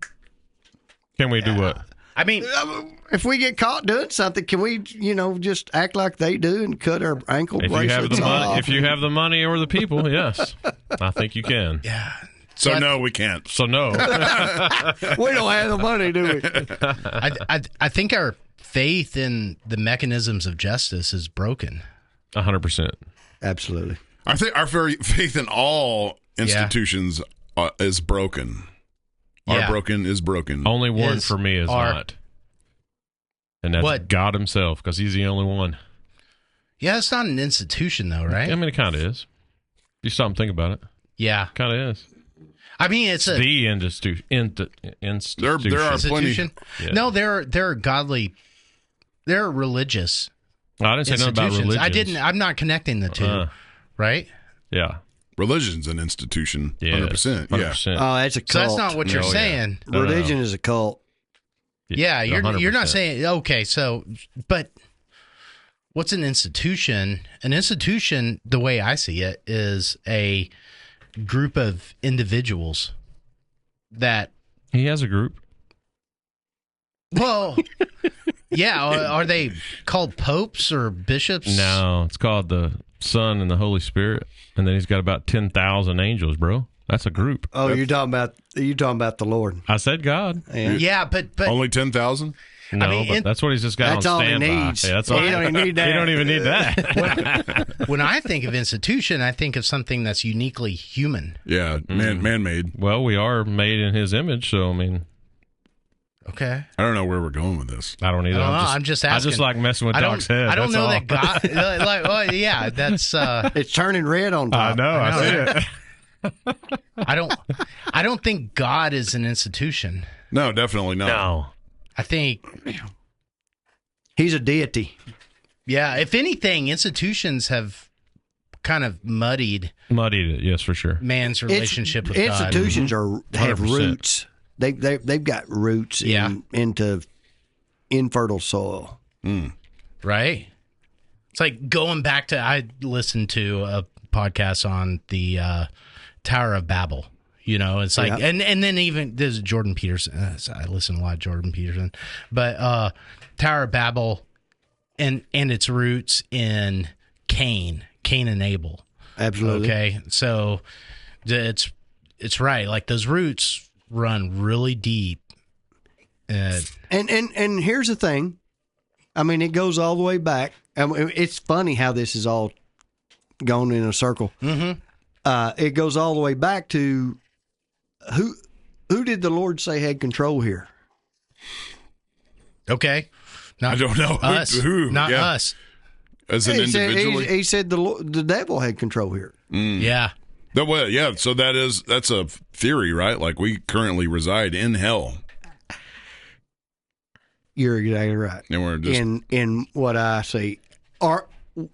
can we do what? I mean, if we get caught doing something, can we, just act like they do and cut our ankle bracelets off? If you have the money or the people, yes, I think you can. Yeah. So no, we can't. So no, we don't have the money, do we? I think our faith in the mechanisms of justice is broken. 100%. Absolutely. I think our faith in all institutions is broken. Our broken is broken. Only one for me is not. And that's God himself, because he's the only one. Yeah, it's not an institution, though, right? I mean, it kind of is. You stop and think about it. Yeah. Kind of is. I mean, it's the institution. There are plenty. Yeah. No, they're godly. They're religious. I didn't say nothing about religion. I'm not connecting the two, right? Yeah. Religion's an institution, 100%. 100%. Oh, that's a cult. So that's not what you're saying. Yeah. Religion is a cult. Yeah, you're not saying, okay, so, but what's an institution? An institution, the way I see it, is a group of individuals that... He has a group. Well, yeah, are they called popes or bishops? No, it's called the Son and the Holy Spirit, and then he's got about 10,000 angels, bro. That's a group. Oh, you're talking about the Lord. I said God. Yeah, but only 10,000. No, but that's what he's just got that's on standby. All he needs. That's all. He don't even need that. He don't even need that. When I think of institution, I think of something that's uniquely human. Yeah, man-made. Well, we are made in His image, so I mean. Okay. I don't know where we're going with this. I don't either. I'm just asking. I just like messing with Doc's head. I don't know that God. That's. It's turning red on top. I know. I see it. I don't think God is an institution. No, definitely not. No. I think he's a deity. Yeah. If anything, institutions have kind of muddied it. Yes, for sure. Man's relationship with God. Institutions have 100%. roots. They've got roots into infertile soil. Right. It's like going back to, I listened to a podcast on the Tower of Babel. It's like, and then even there's Jordan Peterson. I listen a lot to Jordan Peterson, but Tower of Babel and its roots in Cain and Abel. Absolutely. Okay, so it's right. Like those roots run really deep. And here's the thing. I mean, it goes all the way back. I mean, it's funny how this is all gone in a circle. Mm-hmm. It goes all the way back to who did the Lord say had control here? Okay. I don't know. Us. Who? Not us. As an individual? He said the devil had control here. Yeah. So that's a theory, right? Like we currently reside in hell. You're exactly right. And we're just in what I see. Or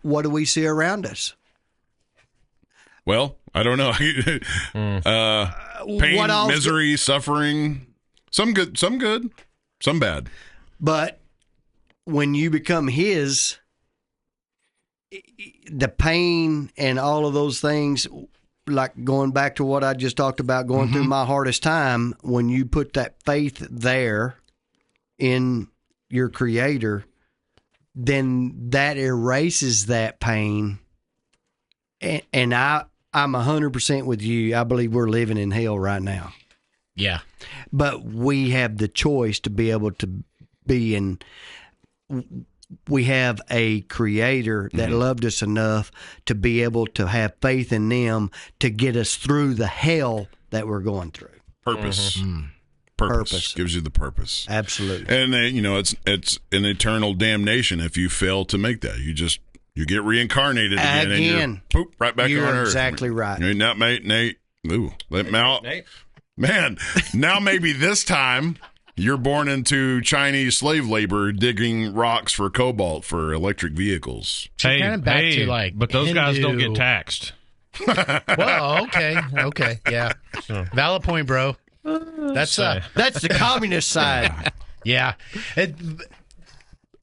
what do we see around us? Well, I don't know. Pain, misery, suffering. Some good, some bad. But when you become His, the pain and all of those things, like going back to what I just talked about, going through my hardest time, when you put that faith there in your Creator, then that erases that pain. And I'm 100% with you. I believe we're living in hell right now. Yeah. But we have the choice to be able to be in. We have a Creator that loved us enough to be able to have faith in them to get us through the hell that we're going through. Purpose. Purpose gives you the purpose. Absolutely. And it's an eternal damnation if you fail to make that. You get reincarnated again. And you're, poop, right back on Earth. You're exactly right. Ain't that, mate? Nate? Ooh, Nate. Man, now maybe this time you're born into Chinese slave labor digging rocks for cobalt for electric vehicles. Hey, kind of back to, like, but those guys don't Hindu- get taxed. Well, okay, yeah. Valid point, bro. That's That's the communist side. yeah.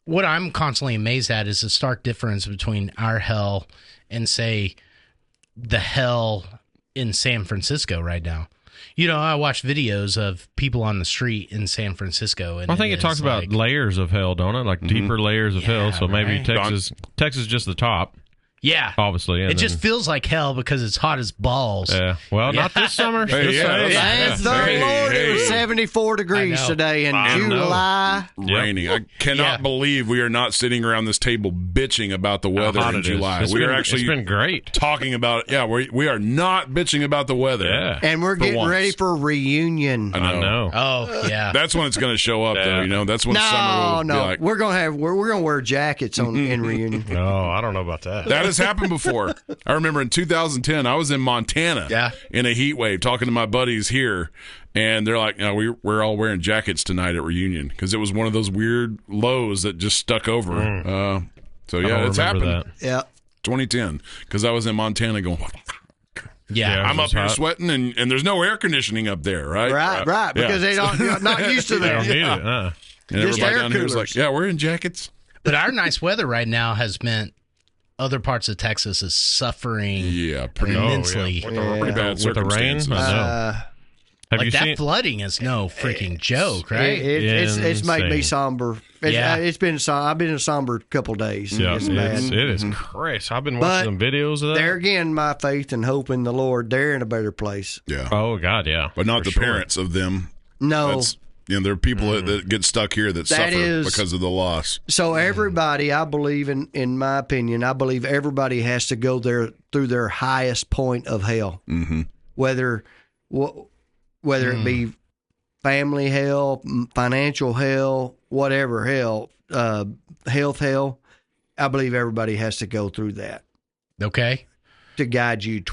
What I'm constantly amazed at is the stark difference between our hell and, say, the hell in San Francisco right now. You know, I watch videos of people on the street in San Francisco, and I think it talks about layers of hell, don't it? Like deeper layers of hell. So maybe right. Texas is just the top. Yeah, obviously. It just feels like hell because it's hot as balls. Yeah. Well, not this summer. Thank the Lord, it was 74 degrees today in July. Raining. I cannot believe we are not sitting around this table bitching about the weather in July. It's been great. Talking about we are not bitching about the weather. Yeah. And we're getting ready for a reunion. I know. Oh, yeah. That's when it's going to show up, though. You know, that's when summer will be like. We're going to wear jackets in reunion. No, I don't know about that. That has happened before. I remember in 2010, I was in Montana in a heat wave talking to my buddies here, and they're like, we're all wearing jackets tonight at reunion because it was one of those weird lows that just stuck over. So, yeah, it's happened. That. Yeah. 2010, because I was in Montana going, yeah, I'm up here sweating, and there's no air conditioning up there, right? Right, because they're not used to that. They don't need it. And Just everybody air down here is like, we're in jackets. But our nice weather right now has meant other parts of Texas is suffering immensely. Pretty bad with the rain. circumstances. I know. Have you that seen flooding is no freaking joke, right? It's made me somber. I've been a somber couple days. Yeah, It's bad. it is crazy. I've been watching some videos of that. There again, my faith and hope in the Lord, they're in a better place. Yeah. Oh God, yeah. But not the parents of them. No. There are people that get stuck here that suffer because of the loss. So everybody, I believe, in my opinion, I believe everybody has to go through their highest point of hell. Mm-hmm. Whether it be family hell, financial hell, whatever hell, health hell, I believe everybody has to go through that. Okay. To guide you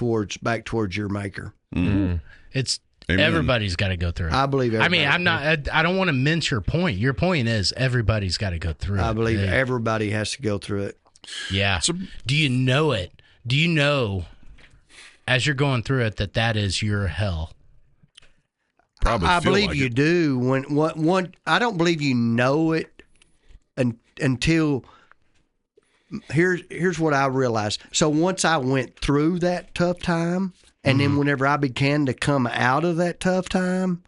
back towards your maker. Mm-hmm. It's Amen. Everybody's got to go through it. I believe everybody. I don't want to mince your point. Your point is everybody's got to go through it. I believe everybody has to go through it. Yeah. Do you know it? Do you know as you're going through it that is your hell? Probably I believe like you it. do. I don't believe you know it until here's what I realized. So once I went through that tough time, and then whenever I began to come out of that tough time,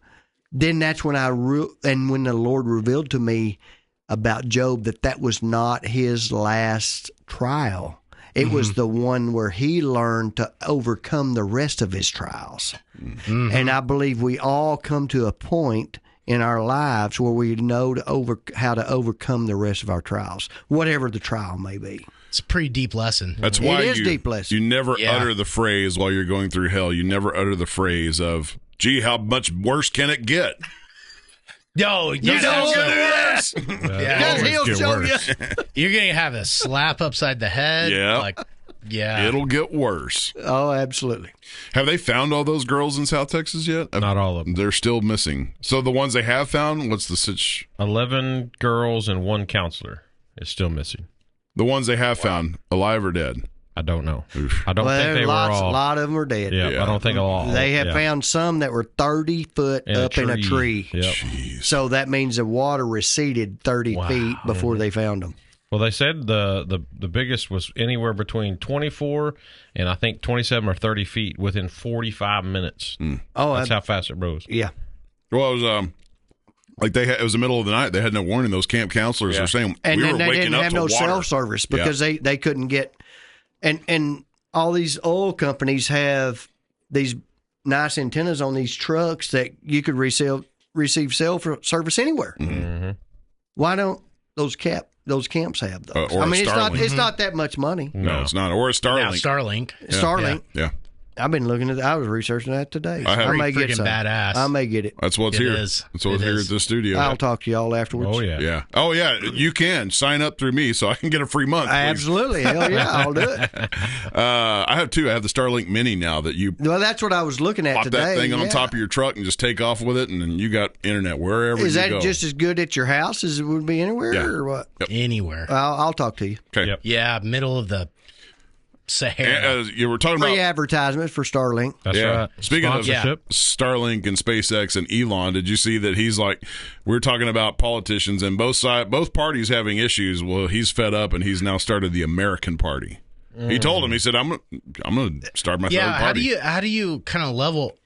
then that's when when the Lord revealed to me about Job that was not his last trial. It was the one where he learned to overcome the rest of his trials. Mm-hmm. And I believe we all come to a point in our lives where we know how to overcome the rest of our trials, whatever the trial may be. It's a pretty deep lesson. That's why it is deep lesson. You never utter the phrase while you're going through hell. You never utter the phrase of, gee, how much worse can it get? No, you don't do this. Because he'll show you. You're going to have a slap upside the head. Yeah. It'll get worse. Oh, absolutely. Have they found all those girls in South Texas yet? Not all of them. They're still missing. So the ones they have found, what's the situation? 11 girls and 1 counselor is still missing. The ones they have found, alive or dead? I don't know. Oof. I don't think they were all. A lot of them are dead. Yeah, I don't think all. They have found some that were 30 foot up in a tree. Yep. So that means the water receded 30 feet before they found them. Well, they said the biggest was anywhere between 24 and I think 27 or 30 feet within 45 minutes. Oh, that's how fast it rose. Yeah. Well, it was it was the middle of the night. They had no warning. Those camp counselors were saying and we then were they waking didn't up have to no water. cell service because they couldn't get and all these oil companies have these nice antennas on these trucks that you could receive cell service anywhere. Mm-hmm. Why don't those camps have those? Or I mean, Starlink. it's not that much money. No, it's not. Or a Starlink. Now, Starlink. Starlink. Yeah. I've been looking at. I was researching that today. So I may get freaking some. badass. I may get it. That's what's It here. is. That's what's It here is. at the studio. I'll talk to y'all afterwards. Oh yeah. Yeah. Oh, yeah. You can sign up through me so I can get a free month. Please. Absolutely. Hell yeah, I'll do it. I have two. I have the Starlink Mini now that you Well, that's what I was looking at pop today. that thing on yeah. top of your truck and just take off with it, and then you got internet wherever Is you that go. just as good at your house as it would be anywhere, Yeah. or what? Anywhere. I'll talk to you. Okay. Yep. Yeah, middle of the Sahara. You were talking Free about advertisement for Starlink. That's right. Speaking of Sponsorship. Starlink and SpaceX and Elon, did you see that he's like, we're talking about politicians and both parties having issues. Well, he's fed up and he's now started the American Party. He told him, he said, I'm going to start my third party. How do you kind of level?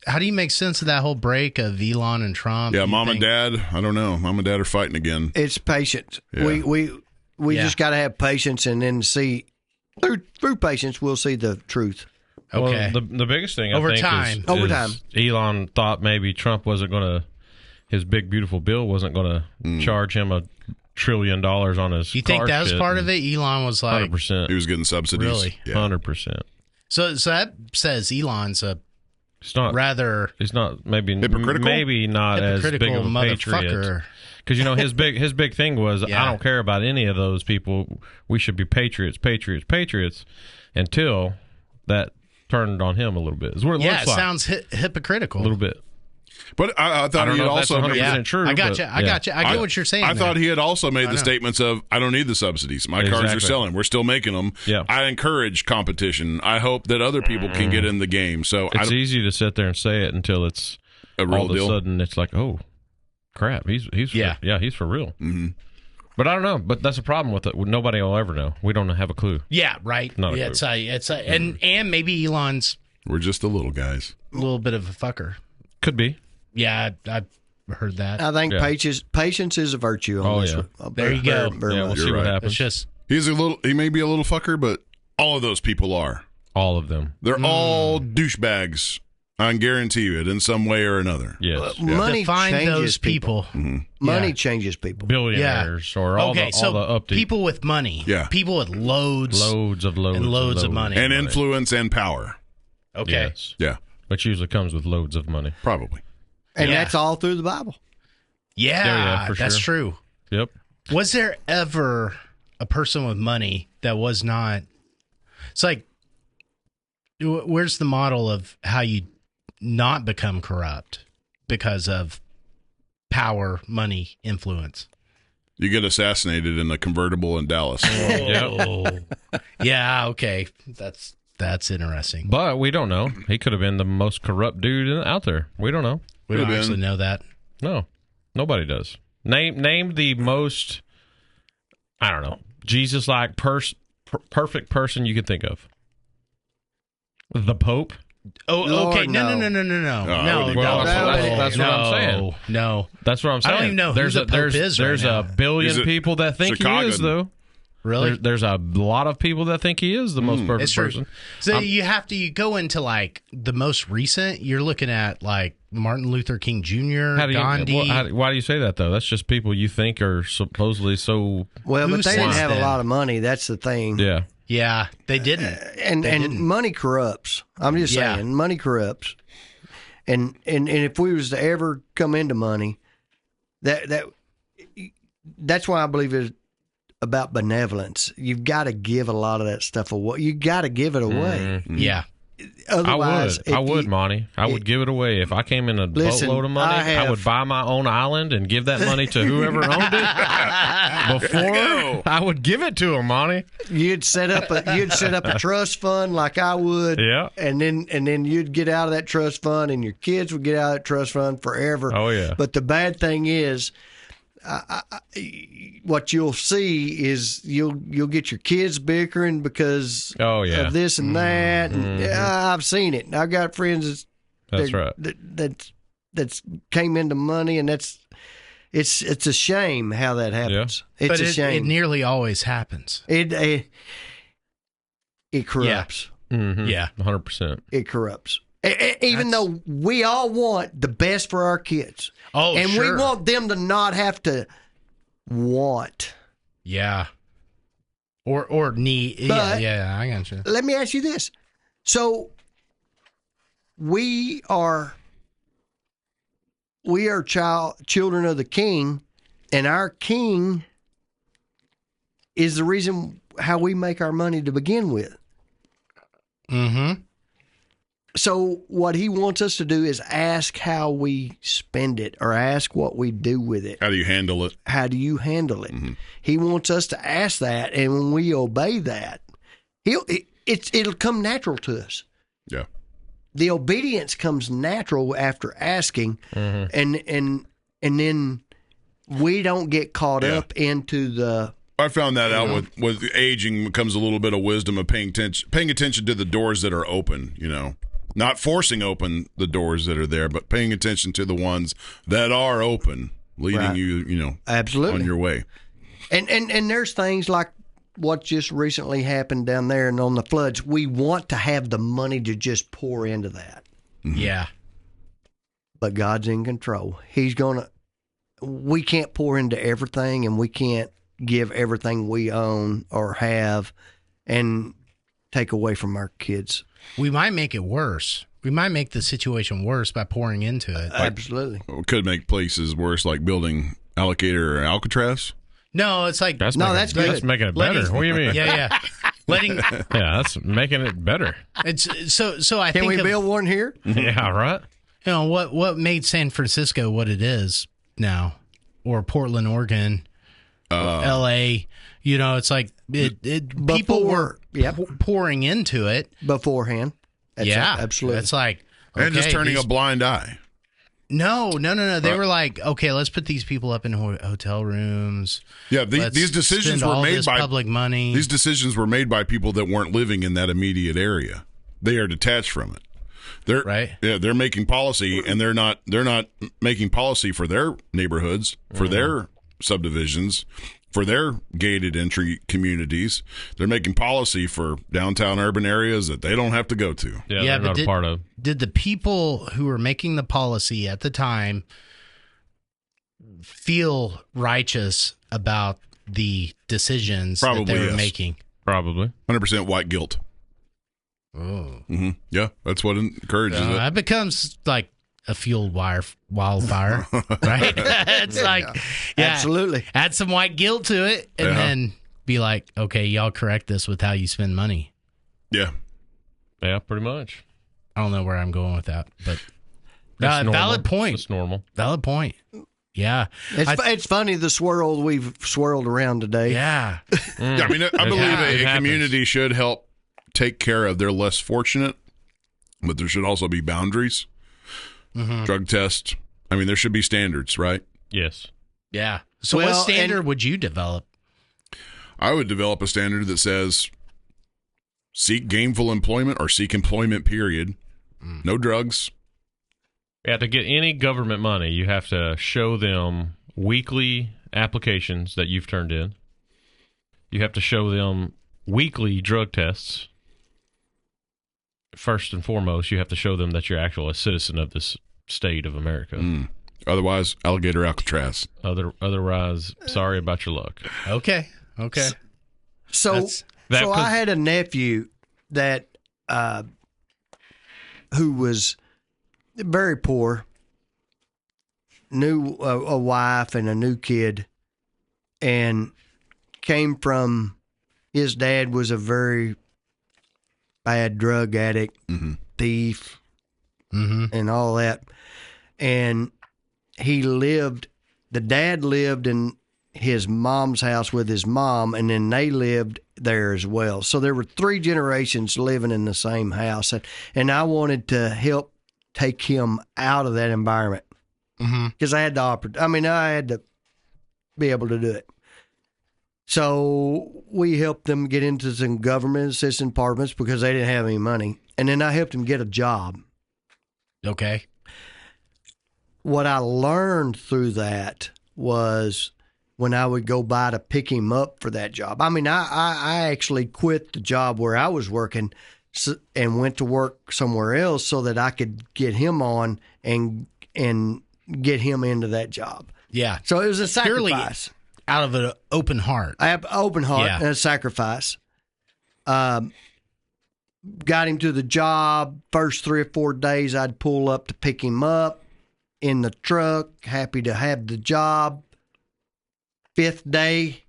How do you make sense of that whole break of Elon and Trump? Yeah, You mom think- and dad, I don't know. Mom and dad are fighting again. It's patience. Yeah. We Yeah. just got to have patience, and then see through patience we'll see the truth. Okay. Well, the biggest thing Over I think time. is, Over is time. Elon thought maybe Trump wasn't going to, his big beautiful bill wasn't going to charge him $1 trillion on his. You think car that was shit, part and of it? Elon was like, 100%. He was getting subsidies. Really? Yeah. 100%. so that says Elon's a It's not. rather It's not maybe Hypocritical? maybe not as big hypocritical of a patriot. motherfucker. Because his big thing was Yeah. I don't care about any of those people. We should be patriots. Until that turned on him a little bit. Is what it Yeah, looks it like. sounds hypocritical. A little bit. But I I thought don't he had know if that's also 100% made, Yeah, true, I got but, you. I yeah. got you. I get what you're saying. I thought there. he had also made the know. statements of, I don't need the subsidies. My cars are Exactly. selling. We're still making them. Yeah. I encourage competition. I hope that other people can get in the game. So I It's don't, easy to sit there and say it until it's a real all of deal. a sudden it's like, oh, crap, he's Yeah. he's for real. Mm-hmm. But I don't know. But that's a problem with it. Nobody will ever know. We don't have a clue. Yeah, right. Not a Yeah, and maybe Elon's We're just the little guys. a little bit of a fucker. Could be. Yeah, I've heard that. I think Yeah. patience is a virtue. On Oh, this yeah. one. There you go. Very Yeah, much. we'll see You're what right. happens. It's just He may be a little fucker, but all of those people are. All of them. They're all douchebags. I guarantee you it in some way or another. Yes. Money define changes those people. Money Yeah. changes people. Billionaires or all Okay, the up to people with money. Yeah. People with loads loads and loads of money. And influence and power. Okay. Yes. Yeah, Which usually comes with loads of money. probably. And Yeah. that's all through the Bible. Yeah, for that's sure. true. Yep. Was there ever a person with money that was not? It's like, where's the model of how you not become corrupt because of power, money, influence? You get assassinated in a convertible in Dallas. Oh, yeah. Okay, that's interesting. But we don't know. He could have been the most corrupt dude out there. We don't know. We don't Could've actually been. know that. No. Nobody does. Name the most, I don't know, Jesus-like perfect person you could think of. The Pope? Oh, Lord, okay. No. I No. wouldn't Well, no, that's what I'm saying. No. That's what I'm I saying. don't even know who the Pope is right There's now. a billion He's a people that think he is, Chicagan. though. Really? There's a lot of people that think he is the most perfect It's true. person. So you go into like the most recent. You're looking at like Martin Luther King Jr., Gandhi. Why do you say that, though? That's just people you think are supposedly so... Well, Who but they didn't says have that? a lot of money. That's the thing. Yeah. Yeah, they didn't. And money corrupts. I'm just Yeah. saying, money corrupts. And if we was to ever come into money, that's why I believe it's about benevolence. You've got to give a lot of that stuff away. You got to give it away. Yeah. Otherwise, I would, Monty. I would give it away. If I came in a Listen, boatload of money, I would buy my own island and give that money to whoever owned it. Before I would give it to him, Monty. you'd set up a trust fund like I would. Yeah. And then you'd get out of that trust fund, and your kids would get out of that trust fund forever. Oh, yeah. But the bad thing is, what you'll see is you'll get your kids bickering because Oh, yeah. of this and that. And, yeah, I've seen it. I've got friends That's right. that's came into money, and it's a shame how that happens. It's But a it shame. nearly always happens. It corrupts. Mm-hmm. Yeah. 100%. It corrupts. Even though we all want the best for our kids. Oh, and sure. we want them to not have to want. Yeah. Or need. But- yeah, I got you. Let me ask you this. So we are children of the King, and our King is the reason how we make our money to begin with. Mm-hmm. So what he wants us to do is ask how we spend it, or ask what we do with it. How do you handle it? How do you handle it? Mm-hmm. He wants us to ask that, and when we obey that, it'll come natural to us. Yeah. The obedience comes natural after asking, and then we don't get caught up into the. I found that out with aging comes a little bit of wisdom of paying attention to the doors that are open, not forcing open the doors that are there, but paying attention to the ones that are open, leading you, absolutely on your way. And there's things like what just recently happened down there and on the floods. We want to have the money to just pour into that. Mm-hmm. Yeah. But God's in control. We can't pour into everything, and we can't give everything we own or have and take away from our kids. We might make it worse. We might make the situation worse by pouring into it. Absolutely. It could make places worse, like building Alligator or Alcatraz. No, it's like that's good. That's making it better. What do you mean? Yeah. Yeah, that's making it better. It's so I Can think we build one here? Yeah, right. What made San Francisco what it is now, or Portland, Oregon, L.A. It's like people were pouring into it beforehand. Absolutely. It's like And just turning a blind eye. No. They were like, okay, let's put these people up in hotel rooms. Yeah, these decisions were made by public money. These decisions were made by people that weren't living in that immediate area. They are detached from it. They're making policy, and they're not making policy for their neighborhoods, for their subdivisions, for their gated entry communities. They're making policy for downtown urban areas that they don't have to go to. Yeah, they're not a part of. Did the people who were making the policy at the time feel righteous about the decisions that they were making? Probably. 100% white guilt. Oh. Mm-hmm. Yeah, that's what encourages it. That becomes like a fueled wildfire, right? It's like, absolutely. Add some white guilt to it, and then be like, okay, y'all correct this with how you spend money. Yeah. Yeah, pretty much. I don't know where I'm going with that, but valid point. It's normal. Valid point. Yeah. It's funny the swirl we've swirled around today. Yeah. I mean, I believe a community should help take care of their less fortunate, but there should also be boundaries. Mm-hmm. Drug test. I mean, there should be standards, right? Yes. Yeah. So what standard would you develop? I would develop a standard that says seek gainful employment or seek employment, period. No drugs. Yeah, to get any government money, you have to show them weekly applications that you've turned in. You have to show them weekly drug tests. First and foremost, you have to show them that you're actually a citizen of this state of America. Otherwise, Alligator Alcatraz. Otherwise, sorry about your luck. Okay. So I had a nephew that who was very poor, knew a wife and a new kid, and came from his dad was a very bad drug addict, thief, and all that. And the dad lived in his mom's house with his mom, and then they lived there as well. So there were 3 generations living in the same house. And I wanted to help take him out of that environment because I had I had to be able to do it. So we helped them get into some government assistance departments because they didn't have any money. And then I helped them get a job. Okay. What I learned through that was when I would go by to pick him up for that job. I mean, I actually quit the job where I was working and went to work somewhere else so that I could get him on and get him into that job. Yeah. So it was a sacrifice. Out of an open heart. I have an open heart Yeah. and a sacrifice. got him to the job. First 3 or 4 days, I'd pull up to pick him up in the truck, happy to have the job. 5th day,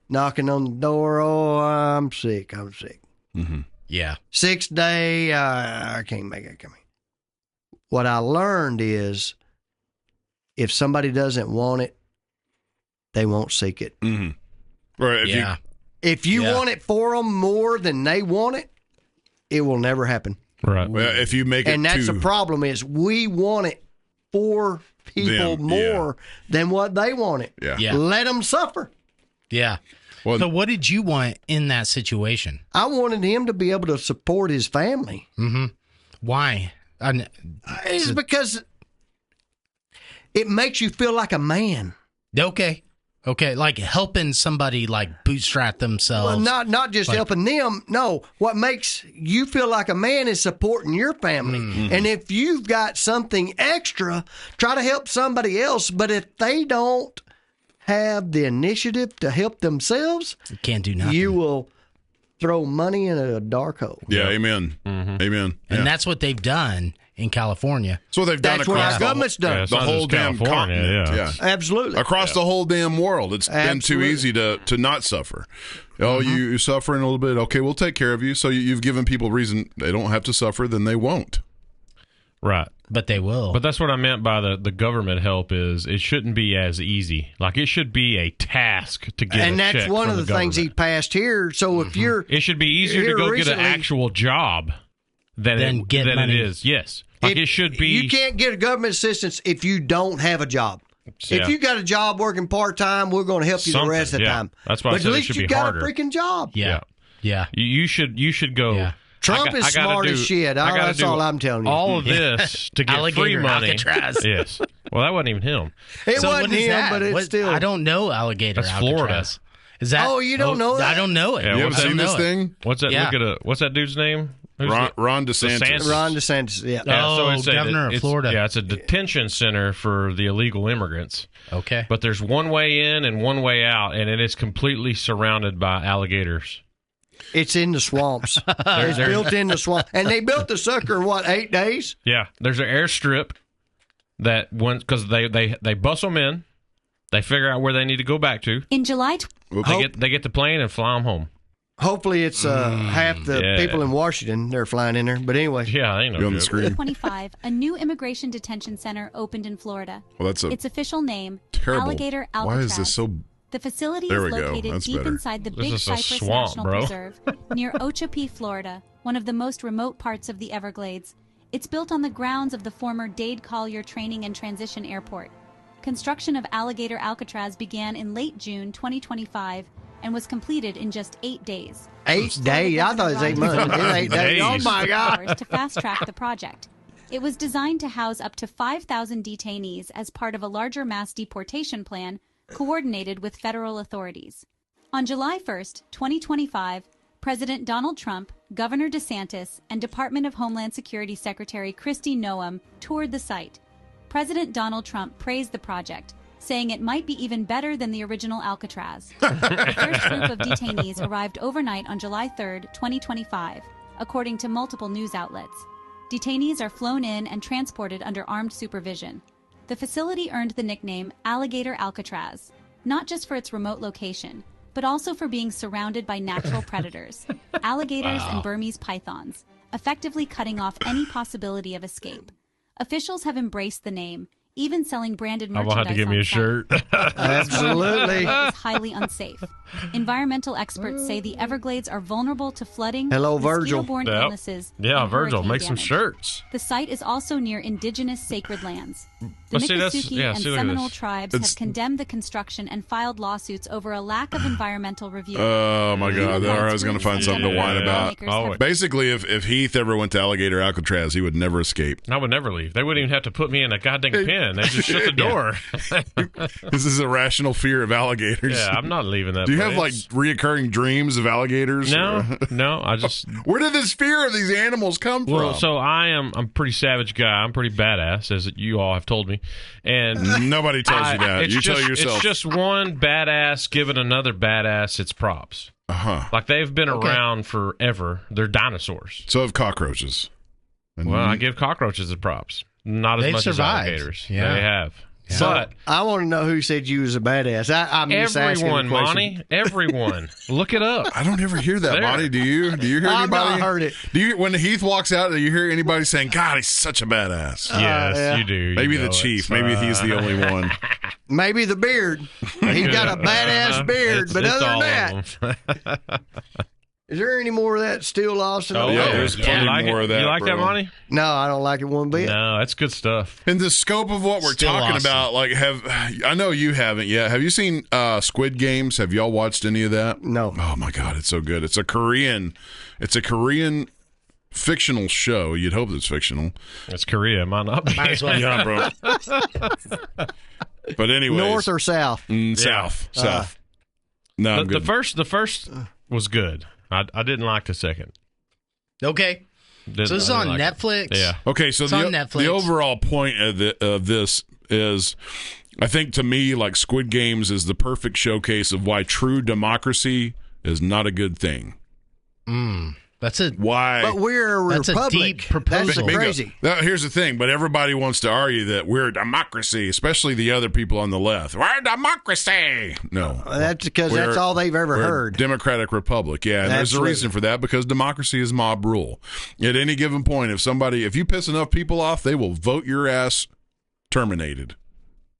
knocking on the door. Oh, I'm sick. Mm-hmm. Yeah. 6th day, I can't make it come in. What I learned is if somebody doesn't want it, they won't seek it. Mm-hmm. Right. If you want it for them more than they want it, it will never happen. Right. Well, if you make it, and that's the problem is we want it for people more than what they want it. Yeah. Let them suffer. Yeah. Well, So what did you want in that situation? I wanted him to be able to support his family. Mm-hmm. Why? It's because it makes you feel like a man. Okay. Like helping somebody like bootstrap themselves. Well, not just helping them. No, what makes you feel like a man is supporting your family. Mm-hmm. And if you've got something extra, try to help somebody else. But if they don't have the initiative to help themselves, You can't do nothing. you will throw money in a dark hole. yeah. Amen. Mm-hmm. Amen. And Yeah. that's what they've done in California. That's what they've done That's what across our the government's whole, done. Yeah, it's the not whole just damn California, continent. yeah. Absolutely. Across the whole damn world. It's been too Absolutely. easy to not suffer. Oh, you're suffering a little bit. Okay, we'll take care of you. So you've given people reason they don't have to suffer, then they won't. Right. But they will. But that's what I meant by the government help is it shouldn't be as easy. Like it should be a task to get And a that's check one from of the things he government. passed here. So if you're It should be easier to here go recently- get an actual job than get it money. is. Yes. Like it should be. You can't get a government assistance if you don't have a job. Yeah. If you got a job working part time, we're going to help you the rest of the time. That's why I but said at it least should you be got harder. a freaking job. yeah. You should go. Yeah. Trump is smart as shit. That's all I'm telling you. All of this to get free Alligator money. Alcatraz. Yes. Well, that wasn't even him. It So wasn't what is him, that? but it's still. I don't know alligator That's Alcatraz. Florida. Is that? Oh, you don't know that? I don't know it. Yeah, You what's haven't that- seen this thing? What's that? Yeah. Look at what's that dude's name? Who's Ron DeSantis. Ron DeSantis. Yeah. Oh, governor of Florida. Yeah, it's a detention center for the illegal immigrants. Okay. But there's one way in and one way out, and it is completely surrounded by alligators. It's in the swamps. It's built in the swamp. And they built the sucker in, 8 days? Yeah, there's an airstrip that because they bus them in, they figure out where they need to go back to. In July They get the plane and fly them home. Hopefully it's half the yeah. people in Washington they're flying in there. But anyway. Yeah, they know. Be on the joke. screen. 2025, a new immigration detention center opened in Florida. Well, that's a Its official name, terrible. Alligator Alcatraz. Why is this so? The facility There is we go. located That's deep better. inside the This Big is a Cypress swamp, National bro. Preserve near Okeechobee, Florida, one of the most remote parts of the Everglades. It's built on the grounds of the former Dade Collier Training and Transition Airport. Construction of Alligator Alcatraz began in late June 2025 and was completed in just 8 days. 8 days? I thought it was 8 months. It's 8 days. Oh, my God. To fast-track the project. It was designed to house up to 5,000 detainees as part of a larger mass deportation plan coordinated with federal authorities. On July 1st, 2025, President Donald Trump, Governor DeSantis, and Department of Homeland Security Secretary Kristi Noem toured the site. President Donald Trump praised the project, saying it might be even better than the original Alcatraz. The first group of detainees arrived overnight on July 3rd, 2025, according to multiple news outlets. Detainees are flown in and transported under armed supervision. The facility earned the nickname Alligator Alcatraz, not just for its remote location, but also for being surrounded by natural predators, alligators and Burmese pythons, effectively cutting off any possibility of escape. Officials have embraced the name, even selling branded I will merchandise have to give me on a site. shirt. Absolutely. Is highly unsafe. Environmental experts say the Everglades are vulnerable to flooding, Hello, Virgil. mosquito-borne Yep. illnesses, Yeah, and Virgil, hurricane make some damage. shirts. The site is also near indigenous sacred lands. The But see, that's- Miccosukee yeah, and see, look at Seminole this. tribes It's- have condemned the construction and filed lawsuits over a lack of environmental review. Oh my God! Human I rights was going to find groups something to and whine about. lawmakers Oh, have- Basically, if Heath ever went to Alligator Alcatraz, he would never escape. I would never leave. They wouldn't even have to put me in a goddamn pen. They just shut the door. This is a rational fear of alligators. Yeah, I'm not leaving that. Do you have like place. reoccurring dreams of alligators? No, Or- no. I just Where did this fear of these animals come well, from? so I'm a pretty savage guy. I'm pretty badass, as you all have told me, and Nobody tells you that. it's You just, tell yourself. It's just one badass giving another badass its props. Like they've been around forever. They're dinosaurs. So have cockroaches. And Well, I give cockroaches the props. Not as They've much survived. as alligators. Yeah. They have. Yeah. But I want to know who said you was a badass. I'm just asking everyone, the question. Monty, everyone. Look it up. I don't ever hear that, There. Monty. Do you? Do you hear I've anybody? not heard it. Do you? When Heath walks out, do you hear anybody saying, "God, he's such a badass"? Yes, yeah. you do. You Maybe the know chief. it. Maybe he's the only one. Maybe the beard. He's got a badass beard, but other than that, is there any more of that still lost? In the yeah, world? there's plenty you like more it? of that. You like bro. that, Monty? No, I don't like it one bit. No, that's good stuff. In the scope of what we're Still talking awesome. about, like, I know you haven't yet. Have you seen Squid Games? Have y'all watched any of that? No. Oh my God, it's so good. It's a Korean fictional show. You'd hope it's fictional. It's Korea. It might not be. Might as well. Yeah, bro. But anyways, North or south? south. No, I'm The good. first was good. I didn't like the second. Okay. So this is on Netflix. Yeah. Okay, so It's on Netflix. the overall point of this is, I think to me, like Squid Games is the perfect showcase of why true democracy is not a good thing. That's a Why? But we're a That's a republic. deep proposal. That's Bingo. crazy. Now, here's the thing, but everybody wants to argue that we're a democracy, especially the other people on the left. We're a democracy. No. That's because that's We're- all they've ever We're a heard. Democratic Republic, yeah. And there's a Absolutely. reason for that, because democracy is mob rule. At any given point, if you piss enough people off, they will vote your ass terminated.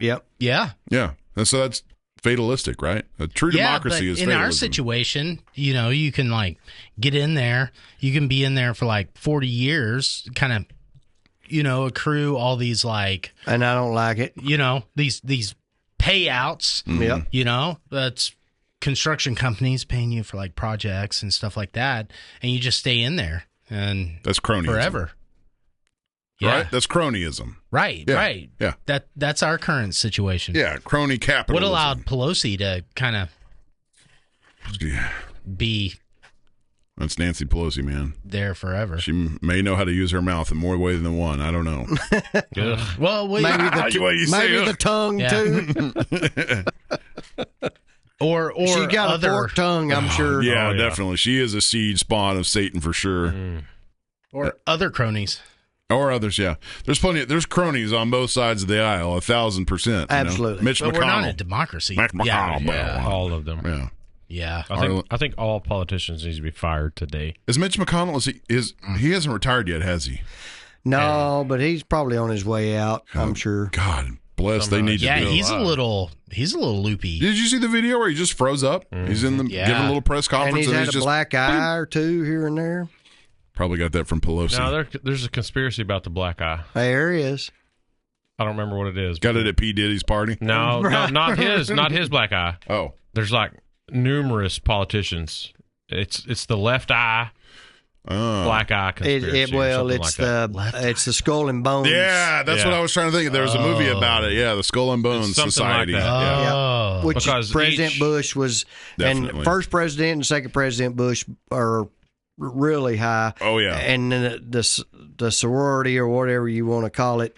Yep. yeah. Yeah. And so that's fatalistic, right? A true democracy but is in fatalism. our situation, you can like get in there. You can be in there for like 40 years, kind of, accrue all these like, And I don't like it. these payouts. Yep. That's construction companies paying you for like projects and stuff like that, and you just stay in there and That's cronyism. forever. Yeah. Right? That's cronyism. Right. Yeah. Right. Yeah. That's our current situation. Yeah, crony capitalism. What allowed Pelosi to kind of Yeah. be That's Nancy Pelosi, man. there forever? She may know how to use her mouth in more ways than one. I don't know. Well, Maybe say, the tongue Yeah. too. or She got other a forked tongue, I'm sure. Yeah, Oh, yeah. definitely. She is a seed spawn of Satan for sure. or other cronies. Or others, yeah. There's cronies on both sides of the aisle, 1,000%. Absolutely. Mitch But McConnell. we're not a democracy. Mitch McConnell. Yeah. All of them. Yeah. Yeah. I think all politicians need to be fired today. Is Mitch McConnell, he hasn't retired yet, has he? No, but he's probably on his way out, I'm sure. God bless, Somehow. they need Yeah, to do he's a little loopy. Did you see the video where he just froze up? He's in the Yeah. giving a little press And conference he's had a just black eye or two here and there. probably got that from Pelosi. Now there's a conspiracy about the black eye. There he is. I don't remember what it is. Got it at P. Diddy's party? No, not his black eye. Oh. There's like numerous politicians. It's the left eye, black eye conspiracy. It's the skull and bones. Yeah, that's Yeah. what I was trying to think of. There was a movie about it. Yeah, the Skull and Bones It's something Society. like that. Yeah. Oh. Which Because President each- Bush was, Definitely. and first president and second President Bush are really high. Oh, yeah. And then the sorority or whatever you want to call it,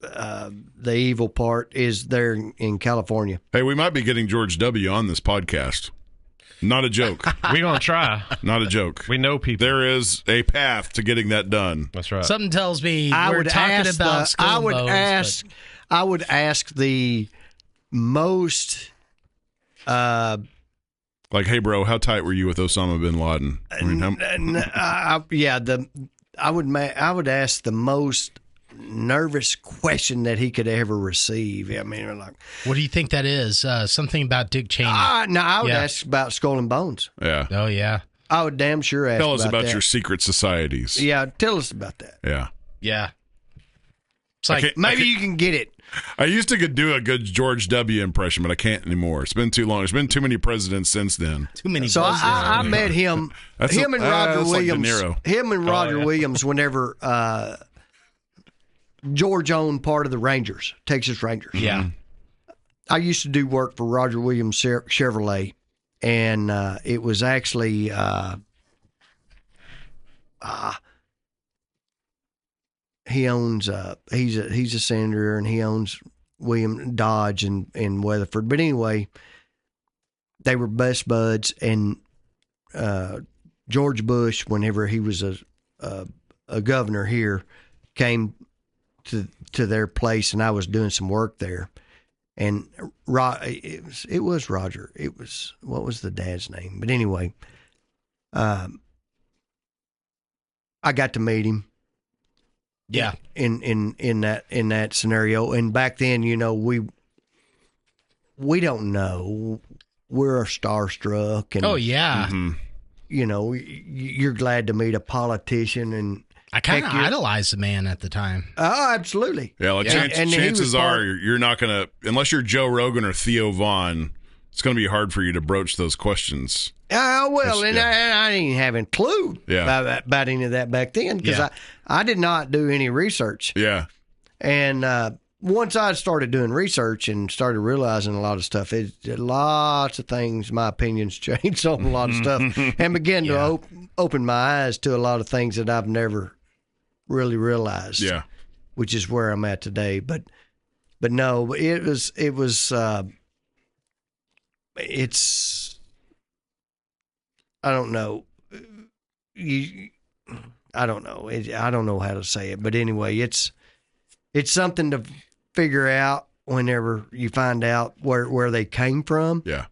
the evil part is there in California. Hey, we might be getting George W. on this podcast. Not a joke. We're gonna try. Not a joke. We know people. There is a path to getting that done. That's right. Something tells me I we're would talking ask about skull I and would bones, ask I would ask the most Like, hey, bro, how tight were you with Osama bin Laden? I mean, I would ask the most nervous question that he could ever receive. I mean, like, but what do you think that is? Something about Dick Cheney. I would Yeah. ask about Skull and Bones. yeah. Oh yeah, I would damn sure ask. Tell us about that. your secret societies. Yeah, tell us about that. Yeah. yeah. It's like Maybe you can get it. I used to do a good George W. impression, but I can't anymore. It's been too long. There's been too many presidents since then. too many. So buzzwords. I met him. That's Him and Roger that's like De Williams. Niro. Him and Roger yeah. Williams. Whenever George owned part of the Rangers, Texas Rangers. yeah. I used to do work for Roger Williams Chevrolet, and it was actually he owns he's a senator, and he owns William Dodge in Weatherford. But anyway, they were best buds, and George Bush, whenever he was a governor here, came to their place, and I was doing some work there. And it was Roger. It was, what was the dad's name? But anyway, I got to meet him. Yeah. In that scenario, and back then, we don't know. We're starstruck, and Oh yeah. You're glad to meet a politician, and I kind of idolized the man at the time. oh, absolutely. Yeah, like chances are you're not going to, unless you're Joe Rogan or Theo Vaughn, it's going to be hard for you to broach those questions. Well, and I didn't even have a clue Yeah. about any of that back then, because I did not do any research. Yeah. And once I started doing research and started realizing a lot of stuff, lots of things, my opinions changed on a lot of stuff, and began to open my eyes to a lot of things that I've never really realized. Yeah. Which is where I'm at today. But no, it's I don't know. I don't know. I don't know how to say it, but anyway, it's something to figure out whenever you find out where they came from. Yeah.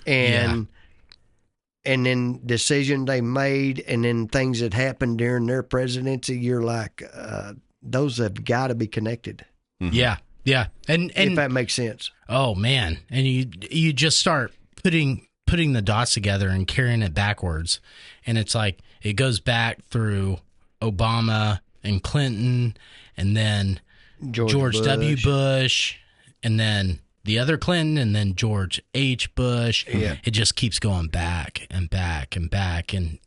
And then decision they made, and then things that happened during their presidency. You're like, those have got to be connected. Mm-hmm. Yeah. Yeah. And if that makes sense. Oh man. And you just start putting the dots together and carrying it backwards. And it's like, it goes back through Obama and Clinton, and then George W. Bush, and then the other Clinton, and then George H. Bush. Yeah. It just keeps going back and back and back. And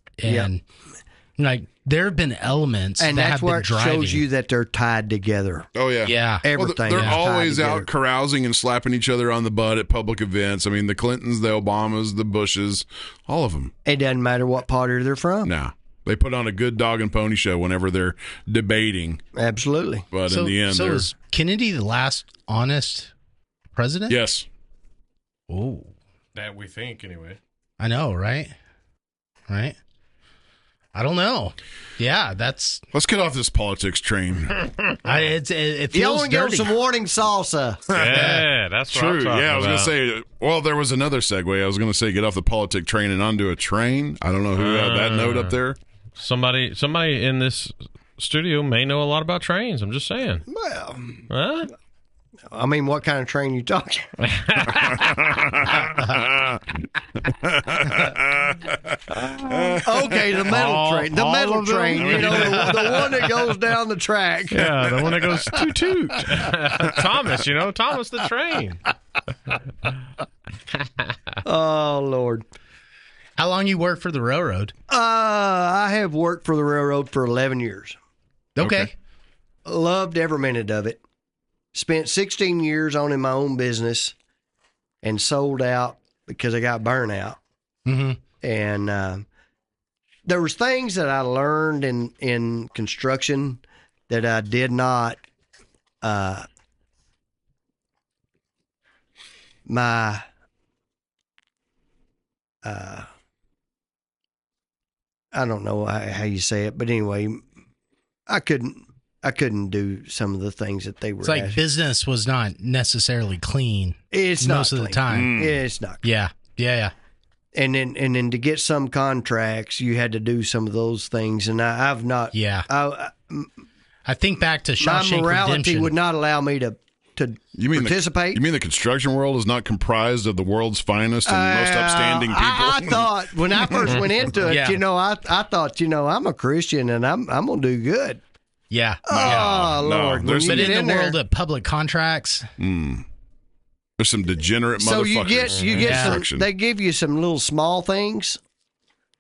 like, there have been elements and that that's have where been it driving. shows you that they're tied together. Oh, yeah. Yeah. Everything. Well, they're is tied always together. out carousing and slapping each other on the butt at public events. I mean, the Clintons, the Obamas, the Bushes, all of them. It doesn't matter what party they're from. No. They put on a good dog and pony show whenever they're debating. Absolutely. But in the end, so is Kennedy the last honest president? yes. Oh, That we think, anyway. I know, right? Right? I don't know. Yeah, that's. Let's get off this politics train. It You feels only give dirty. some warning salsa. Yeah, that's what I'm True. talking Yeah, I was going to about. say, well, there was another segue. I was going to say get off the politic train and onto a train. I don't know who had that note up there. Somebody in this studio may know a lot about trains. I'm just saying. Well, Huh? I mean, what kind of train you talking? Okay, the metal train. The all metal of them? train. The one that goes down the track. Yeah, the one that goes toot toot. Thomas, Thomas the train. Oh, Lord. How long you worked for the railroad? I have worked for the railroad for 11 years. Okay. Loved every minute of it. Spent 16 years owning my own business and sold out because I got burnout. Mm-hmm. And there was things that I learned in construction that I did not I don't know how you say it, but anyway, I couldn't do some of the things that they were. It's like asking. business was not necessarily clean. It's most not of the clean. time. It's not. Yeah. Yeah. And then to get some contracts, you had to do some of those things, and I've not. Yeah. I think back to My Shawshank morality Redemption. would not allow me to participate. You mean the construction world is not comprised of the world's finest and most upstanding people? I thought when I first went into it, Yeah. I thought, I'm a Christian and I'm gonna do good. Yeah. Oh no, Lord! there's- When But you in get the world of public contracts, There's some degenerate so motherfuckers. you get some. Construction. They give you some little small things.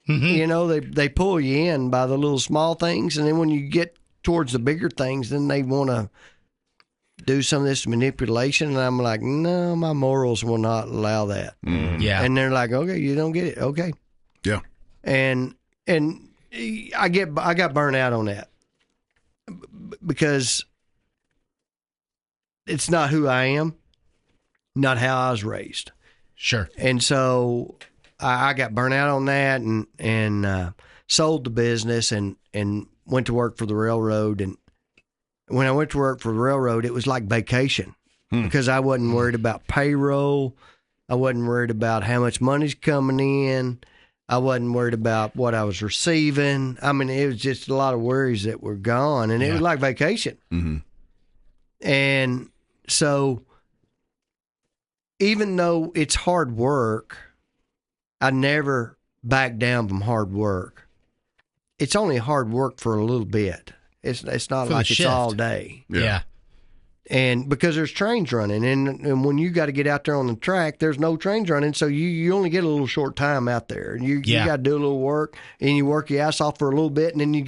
They pull you in by the little small things, and then when you get towards the bigger things, then they want to do some of this manipulation, and I'm like, no, my morals will not allow that. yeah. And they're like, okay, you don't get it, okay. Yeah. And I got burnt out on that because it's not who I am, not how I was raised. Sure. And so I got burnt out on that and sold the business and went to work for the railroad. And when I went to work for the railroad, it was like vacation because I wasn't worried about payroll. I wasn't worried about how much money's coming in. I wasn't worried about what I was receiving. I mean, it was just a lot of worries that were gone, and it was like vacation. Mm-hmm. And so even though it's hard work, I never back down from hard work. It's only hard work for a little bit. It's not like it's all day. Yeah. And because there's trains running, and when you got to get out there on the track, there's no trains running, so you only get a little short time out there. And you got to do a little work, and you work your ass off for a little bit, and then you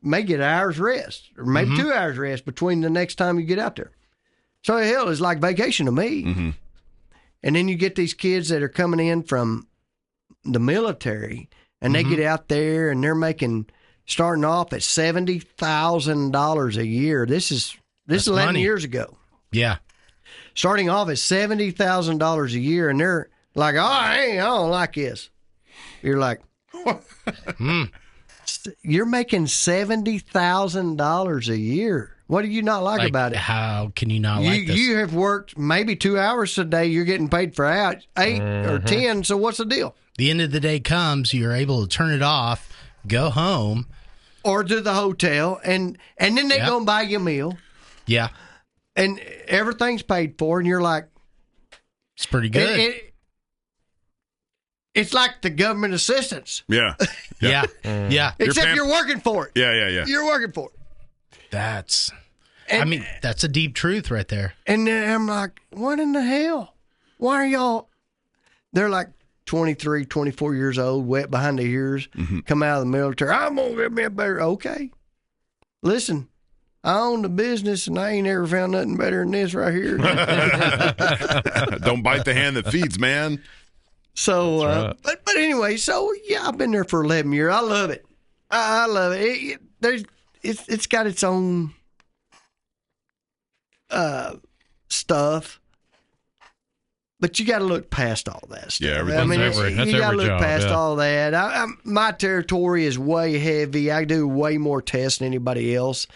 may get an hour's rest, or maybe 2 hours rest between the next time you get out there. So hell, it's like vacation to me. Mm-hmm. And then you get these kids that are coming in from the military, and they get out there, and they're starting off at $70,000 a year. This is 11 years ago. Yeah. Starting off at $70,000 a year, and they're like, I don't like this. You're like, you're making $70,000 a year. What do you not like about it? How can you not like this? You have worked maybe 2 hours a day. You're getting paid for 8 or 10, so what's the deal? The end of the day comes, you're able to turn it off, go home. Or to the hotel, and then they go and buy you a meal. Yeah. And everything's paid for, and you're like... It's pretty good. It's like the government assistance. Yeah. Yeah. Except you're working for it. Yeah. You're working for it. That's a deep truth right there. And then I'm like, what in the hell? Why are y'all... They're like 23, 24 years old, wet behind the ears, come out of the military. I'm going to get me a better... Okay. Listen... I own the business, and I ain't ever found nothing better than this right here. Don't bite the hand that feeds, man. So, right. But anyway, so yeah, I've been there for 11 years. I love it. I love it. It's got its own stuff, but you got to look past all that stuff. Yeah, everything's you got to look past all that. My territory is way heavy. I do way more tests than anybody else.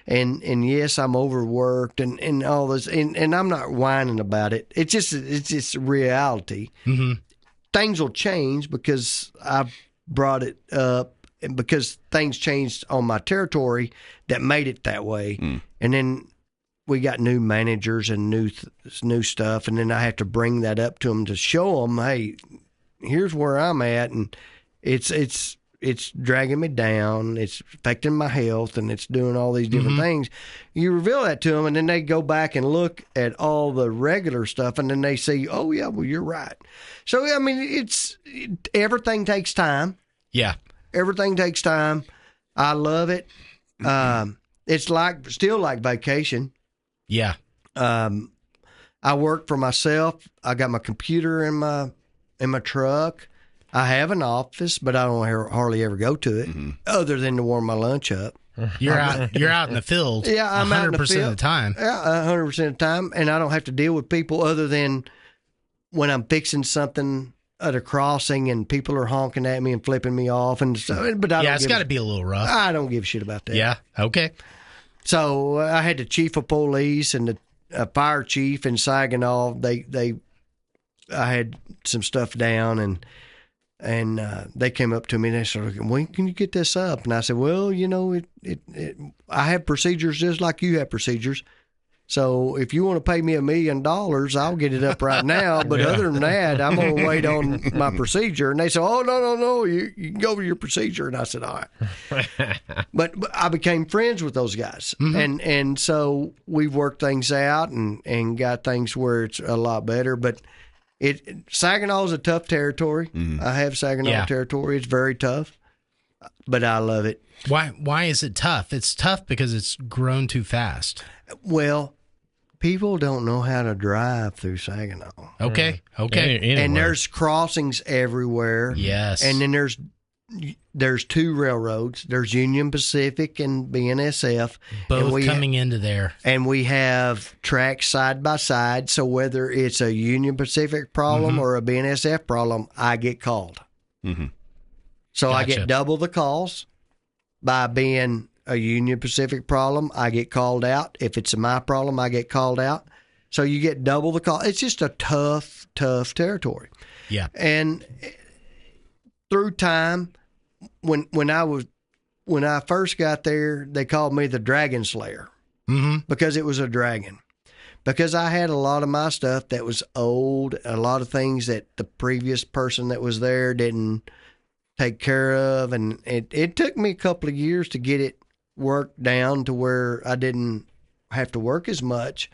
And yes, I'm overworked and all this, and I'm not whining about it. It's just reality. Mm-hmm. Things will change because I brought it up, and because things changed on my territory that made it that way. And then we got new managers and new stuff, and then I have to bring that up to them to show them, hey, here's where I'm at, and it's dragging me down, it's affecting my health, and it's doing all these different things. You reveal that to them, and then they go back and look at all the regular stuff, and then they say, oh, yeah, well, you're right. So, I mean, everything takes time. Yeah. Everything takes time. I love it. It's still like vacation. Yeah. I work for myself. I got my computer in my truck. I have an office, but I don't hardly ever go to it, other than to warm my lunch up. You're out in the field. Yeah, I'm out in the field 100% of the time. Yeah, 100% of the time, and I don't have to deal with people other than when I'm fixing something at a crossing and people are honking at me and flipping me off, and so. But it's got to be a little rough. I don't give a shit about that. Yeah. Okay. So I had the chief of police and the fire chief in Saginaw. I had some stuff down and they came up to me and they said, when can you get this up? And I said, well, I have procedures just like you have procedures. So if you want to pay me $1 million, I'll get it up right now. But other than that, I'm going to wait on my procedure. And they said, oh, no, you can go over your procedure. And I said, all right. But I became friends with those guys. And so we've worked things out and got things where it's a lot better. But Saginaw is a tough territory. I have Saginaw territory. It's very tough, but I love it. Why is it tough? It's tough because it's grown too fast. Well, people don't know how to drive through Saginaw. Okay. And there's crossings everywhere. Yes. And then there's there's two railroads. There's Union Pacific and BNSF. Both coming into there. And we have tracks side by side. So whether it's a Union Pacific problem or a BNSF problem, I get called. Mm-hmm. So Gotcha. I get double the calls. By being a Union Pacific problem, I get called out. If it's my problem, I get called out. So you get double the call. It's just a tough territory. Yeah. And through time, when I first got there, they called me the Dragon Slayer because it was a dragon. Because I had a lot of my stuff that was old, a lot of things that the previous person that was there didn't take care of, and it took me a couple of years to get it worked down to where I didn't have to work as much.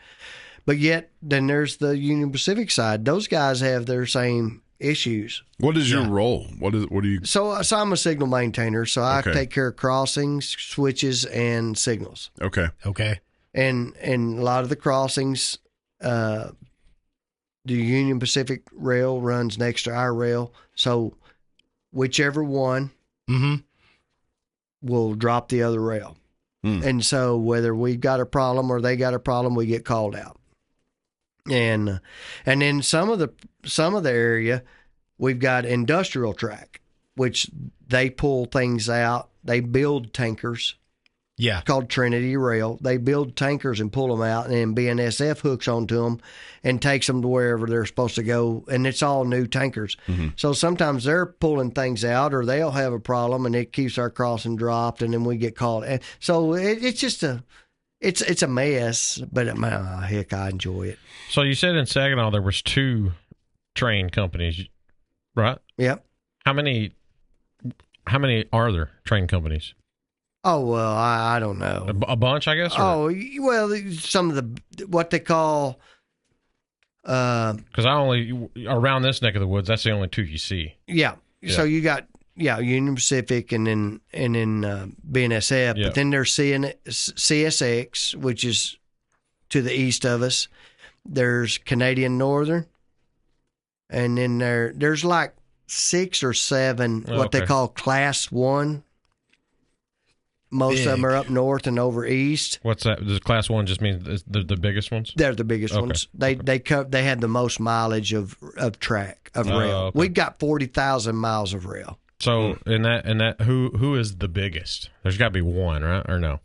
But yet, then there's the Union Pacific side. Those guys have their same issues. What is your role? What do you? So I'm a signal maintainer. So I take care of crossings, switches, and signals. Okay. And a lot of the crossings, the Union Pacific rail runs next to our rail. So whichever one will drop the other rail. And so whether we've got a problem or they got a problem, we get called out. And then some of the area, we've got industrial track, which they pull things out. They build tankers. Yeah. Called Trinity Rail. They build tankers and pull them out, and then BNSF hooks onto them and takes them to wherever they're supposed to go, and it's all new tankers. So sometimes they're pulling things out, or they'll have a problem, and it keeps our crossing dropped, and then we get called. And so it's just it's a mess, but heck, I enjoy it. So you said in Saginaw there was 2 train companies, right? Yep. How many are there train companies? Oh, well, I don't know. A bunch, I guess? Or? Oh, well, some of the, what they call... Because around this neck of the woods, that's the only 2 you see. Yeah. So you got, Union Pacific and then BNSF, but then there's CSX, which is to the east of us. There's Canadian Northern, and then there's like 6 or 7 what they call Class 1. Most of them are up north and over east. What's that? Does Class 1 just mean the biggest ones? They're the biggest ones. They have the most mileage of track of rail. Okay. We've got 40,000 miles of rail. So in that who is the biggest? There's got to be one, right? Or no?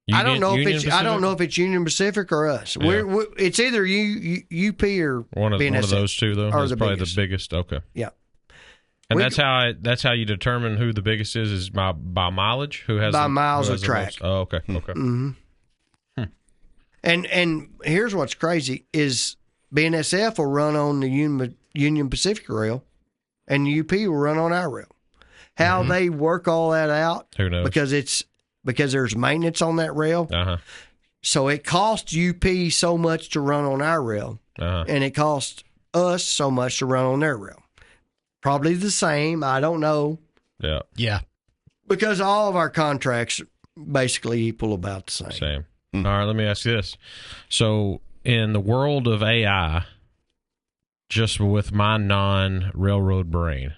I don't know if it's Union Pacific or us. Yeah. It's either UP or one of those two though. Are is the probably biggest. the biggest. Okay. Yeah. And that's how you determine who the biggest is by mileage. Who has by miles of track? Oh, okay. Mm-hmm. And here's what's crazy is BNSF will run on the Union Pacific rail, and UP will run on our rail. How they work all that out? Who knows? Because there's maintenance on that rail. So it costs UP so much to run on our rail, and it costs us so much to run on their rail. Probably the same. I don't know. Yeah. Because all of our contracts basically equal about the same. All right, let me ask you this. So in the world of AI, just with my non-railroad brain,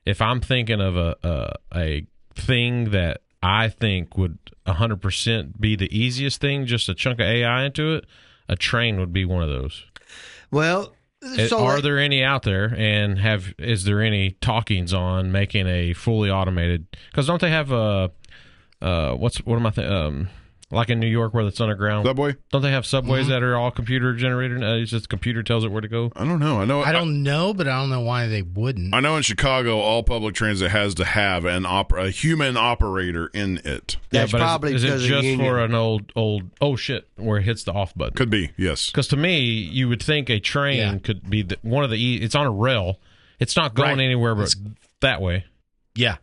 if I'm thinking of a thing that I think would 100% be the easiest thing, just a chunk of AI into it, a train would be one of those. Well... are there any out there, and is there any talkings on making a fully automated? Because don't they have like in New York where it's underground Subway? Don't they have subways that are all computer generated? It's just the computer tells it where to go. I don't know. I don't know, but I don't know why they wouldn't. I know in Chicago, all public transit has to have a human operator in it. That's probably is it because just of for an old where it hits the off button? Could be, yes. Because to me, you would think a train could be one of the. It's on a rail. It's not going anywhere but that way. Yeah.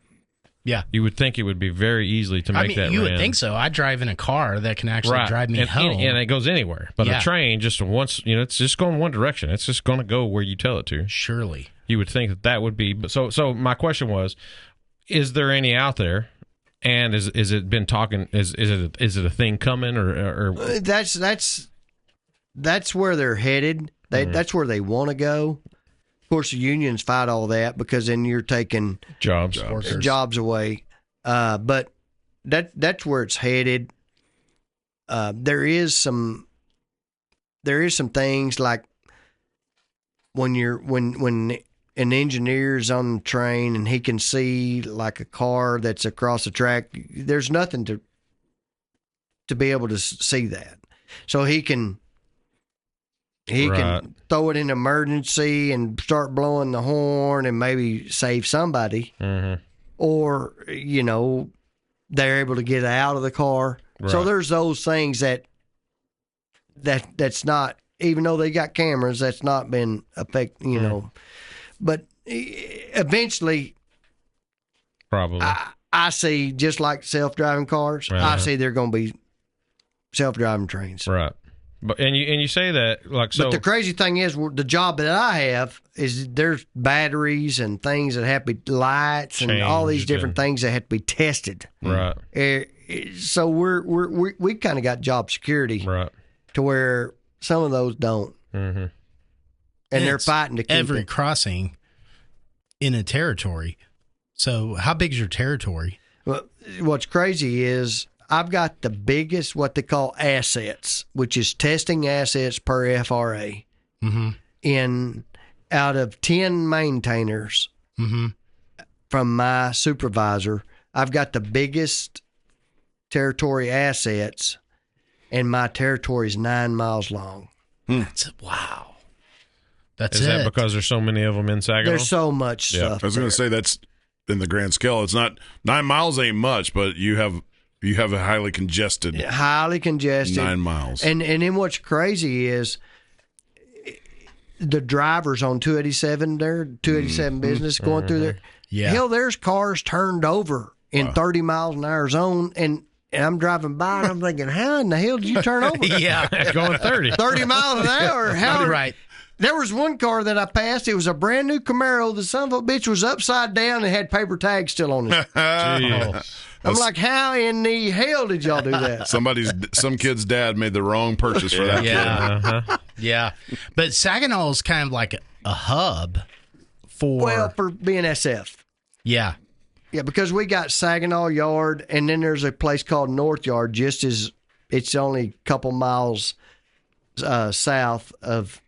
Yeah. You would think it would be very easily to make that. You would think so. I drive in a car that can actually drive me home. And it goes anywhere. But a train, just once, it's just going one direction. It's just going to go where you tell it to. Surely. You would think that would be. So my question was, is there any out there? And is it been talking? Is it a thing coming or? That's where they're headed. That's where they want to go. course, the unions fight all that because then you're taking Jobs. jobs away. But that's where it's headed. There is some things like when an engineer's on the train and he can see like a car that's across the track, there's nothing to be able to see that. So he can throw it in emergency and start blowing the horn and maybe save somebody. Mm-hmm. Or, they're able to get out of the car. Right. So there's those things that's not, even though they got cameras, that's not been affected, But eventually, probably, I see, just like self-driving cars, right. I see they're going to be self-driving trains. Right. But and you say that like so. But the crazy thing is, the job that I have is there's batteries and things that have to be lights and all these different things that have to be tested. Right. So we kind of got job security, right, to where some of those don't, and they're fighting to keep every crossing in a territory. So how big is your territory? Well, what's crazy is, I've got the biggest, what they call assets, which is testing assets per FRA. Mm-hmm. Out of 10 maintainers, mm-hmm. from my supervisor, I've got the biggest territory assets, and my territory is 9 miles long. Wow. Is that because there's so many of them in Saginaw? There's so much stuff. I was going to say, that's in the grand scale. It's not 9 miles ain't much, but you have a highly congested 9 miles. And then what's crazy is the drivers on 287 there, 287 business going through there. Yeah. Hell, there's cars turned over in 30 miles an hour zone, and I'm driving by and I'm thinking, how in the hell did you turn over? Yeah, going 30 miles an hour. How? Right. There was one car that I passed. It was a brand new Camaro. The son of a bitch was upside down and had paper tags still on it. I'm like, how in the hell did y'all do that? Some kid's dad made the wrong purchase for that. Yeah, yeah. But Saginaw is kind of like a hub for being SF. Yeah, yeah, because we got Saginaw Yard, and then there's a place called North Yard. It's only a couple miles south of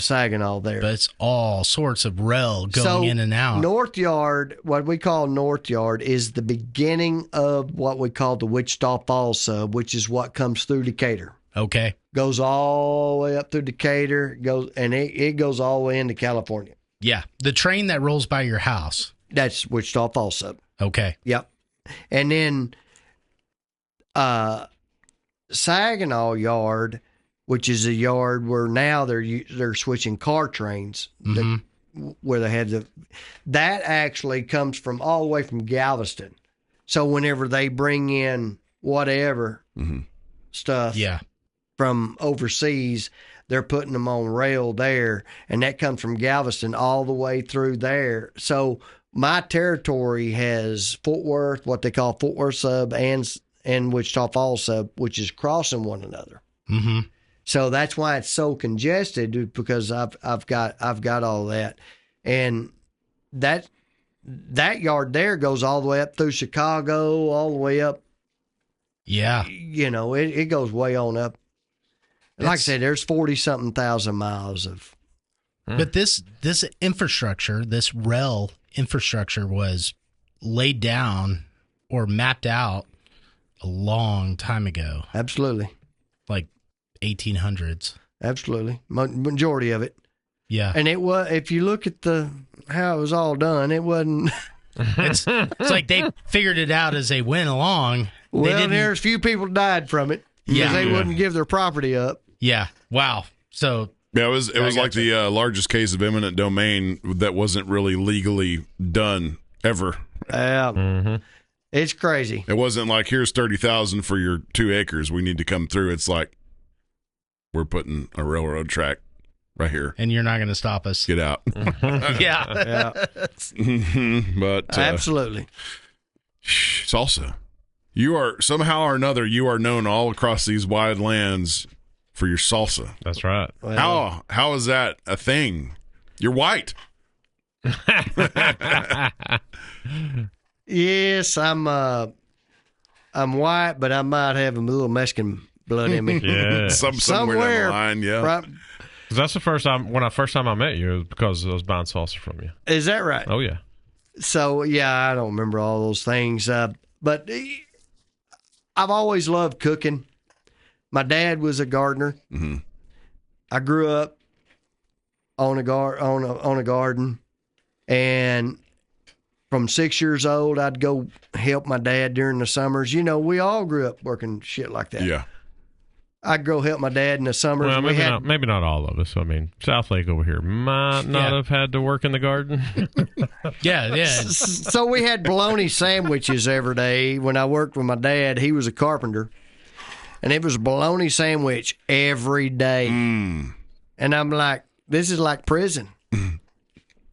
Saginaw there. But it's all sorts of rail going in and out. North Yard, what we call North Yard, is the beginning of what we call the Wichita Falls sub, which is what comes through Decatur. Okay. Goes all the way up through Decatur, it goes all the way into California. Yeah. The train that rolls by your house. That's Wichita Falls sub. Okay. Yep. And then Saginaw Yard, which is a yard where now they're switching car trains, where they have that actually comes from all the way from Galveston. So whenever they bring in whatever stuff from overseas, they're putting them on rail there, and that comes from Galveston all the way through there. So my territory has Fort Worth, what they call Fort Worth sub, and Wichita Falls sub, which is crossing one another. Mm-hmm. So that's why it's so congested, because I've got all that, and that yard there goes all the way up through Chicago, all the way up. Yeah, it goes way on up. Like I said, there's 40-something thousand miles of. But this infrastructure, this rail infrastructure, was laid down or mapped out a long time ago. Absolutely. Like 1800s. Absolutely. Majority of it. Yeah. And it was, if you look at how it was all done, it wasn't. It's like they figured it out as they went along. Well, there's a few people died from it. Yeah. They wouldn't give their property up. Yeah. Wow. So. Yeah, it was like the largest case of eminent domain that wasn't really legally done ever. It's crazy. It wasn't like, here's 30,000 for your 2 acres. We need to come through. It's like, we're putting a railroad track right here, and you're not going to stop us. Get out. Yeah. But absolutely. Salsa, you are somehow or another, you are known all across these wide lands for your salsa. That's right. Well, how is that a thing? You're white. Yes, I'm white, but I might have a little Mexican blood in me. Yeah. Somewhere down the line, yeah. Right. 'Cause that's the first time I met you, it was because I was buying salsa from you. Is that right? Oh, yeah. So, yeah, I don't remember all those things. But I've always loved cooking. My dad was a gardener. Mm-hmm. I grew up on a garden, and from 6 years old, I'd go help my dad during the summers. You know, we all grew up working shit like that. Yeah. I'd go help my dad in the summers. Well, maybe not all of us. I mean, South Lake over here might not have had to work in the garden. Yeah. So we had bologna sandwiches every day. When I worked with my dad, he was a carpenter, and it was a bologna sandwich every day. And I'm like, this is like prison,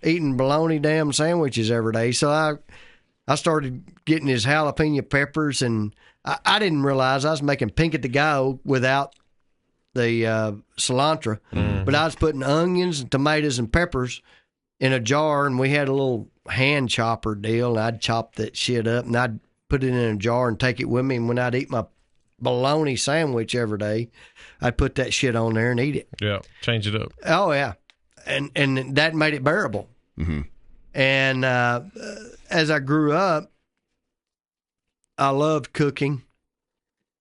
eating bologna damn sandwiches every day. So I started getting his jalapeno peppers, and I didn't realize I was making pink at the go without the cilantro, but I was putting onions and tomatoes and peppers in a jar, and we had a little hand chopper deal, and I'd chop that shit up, and I'd put it in a jar and take it with me, and when I'd eat my bologna sandwich every day, I'd put that shit on there and eat it. Yeah, change it up. Oh, yeah. And that made it bearable. Mm-hmm. And as I grew up, I loved cooking.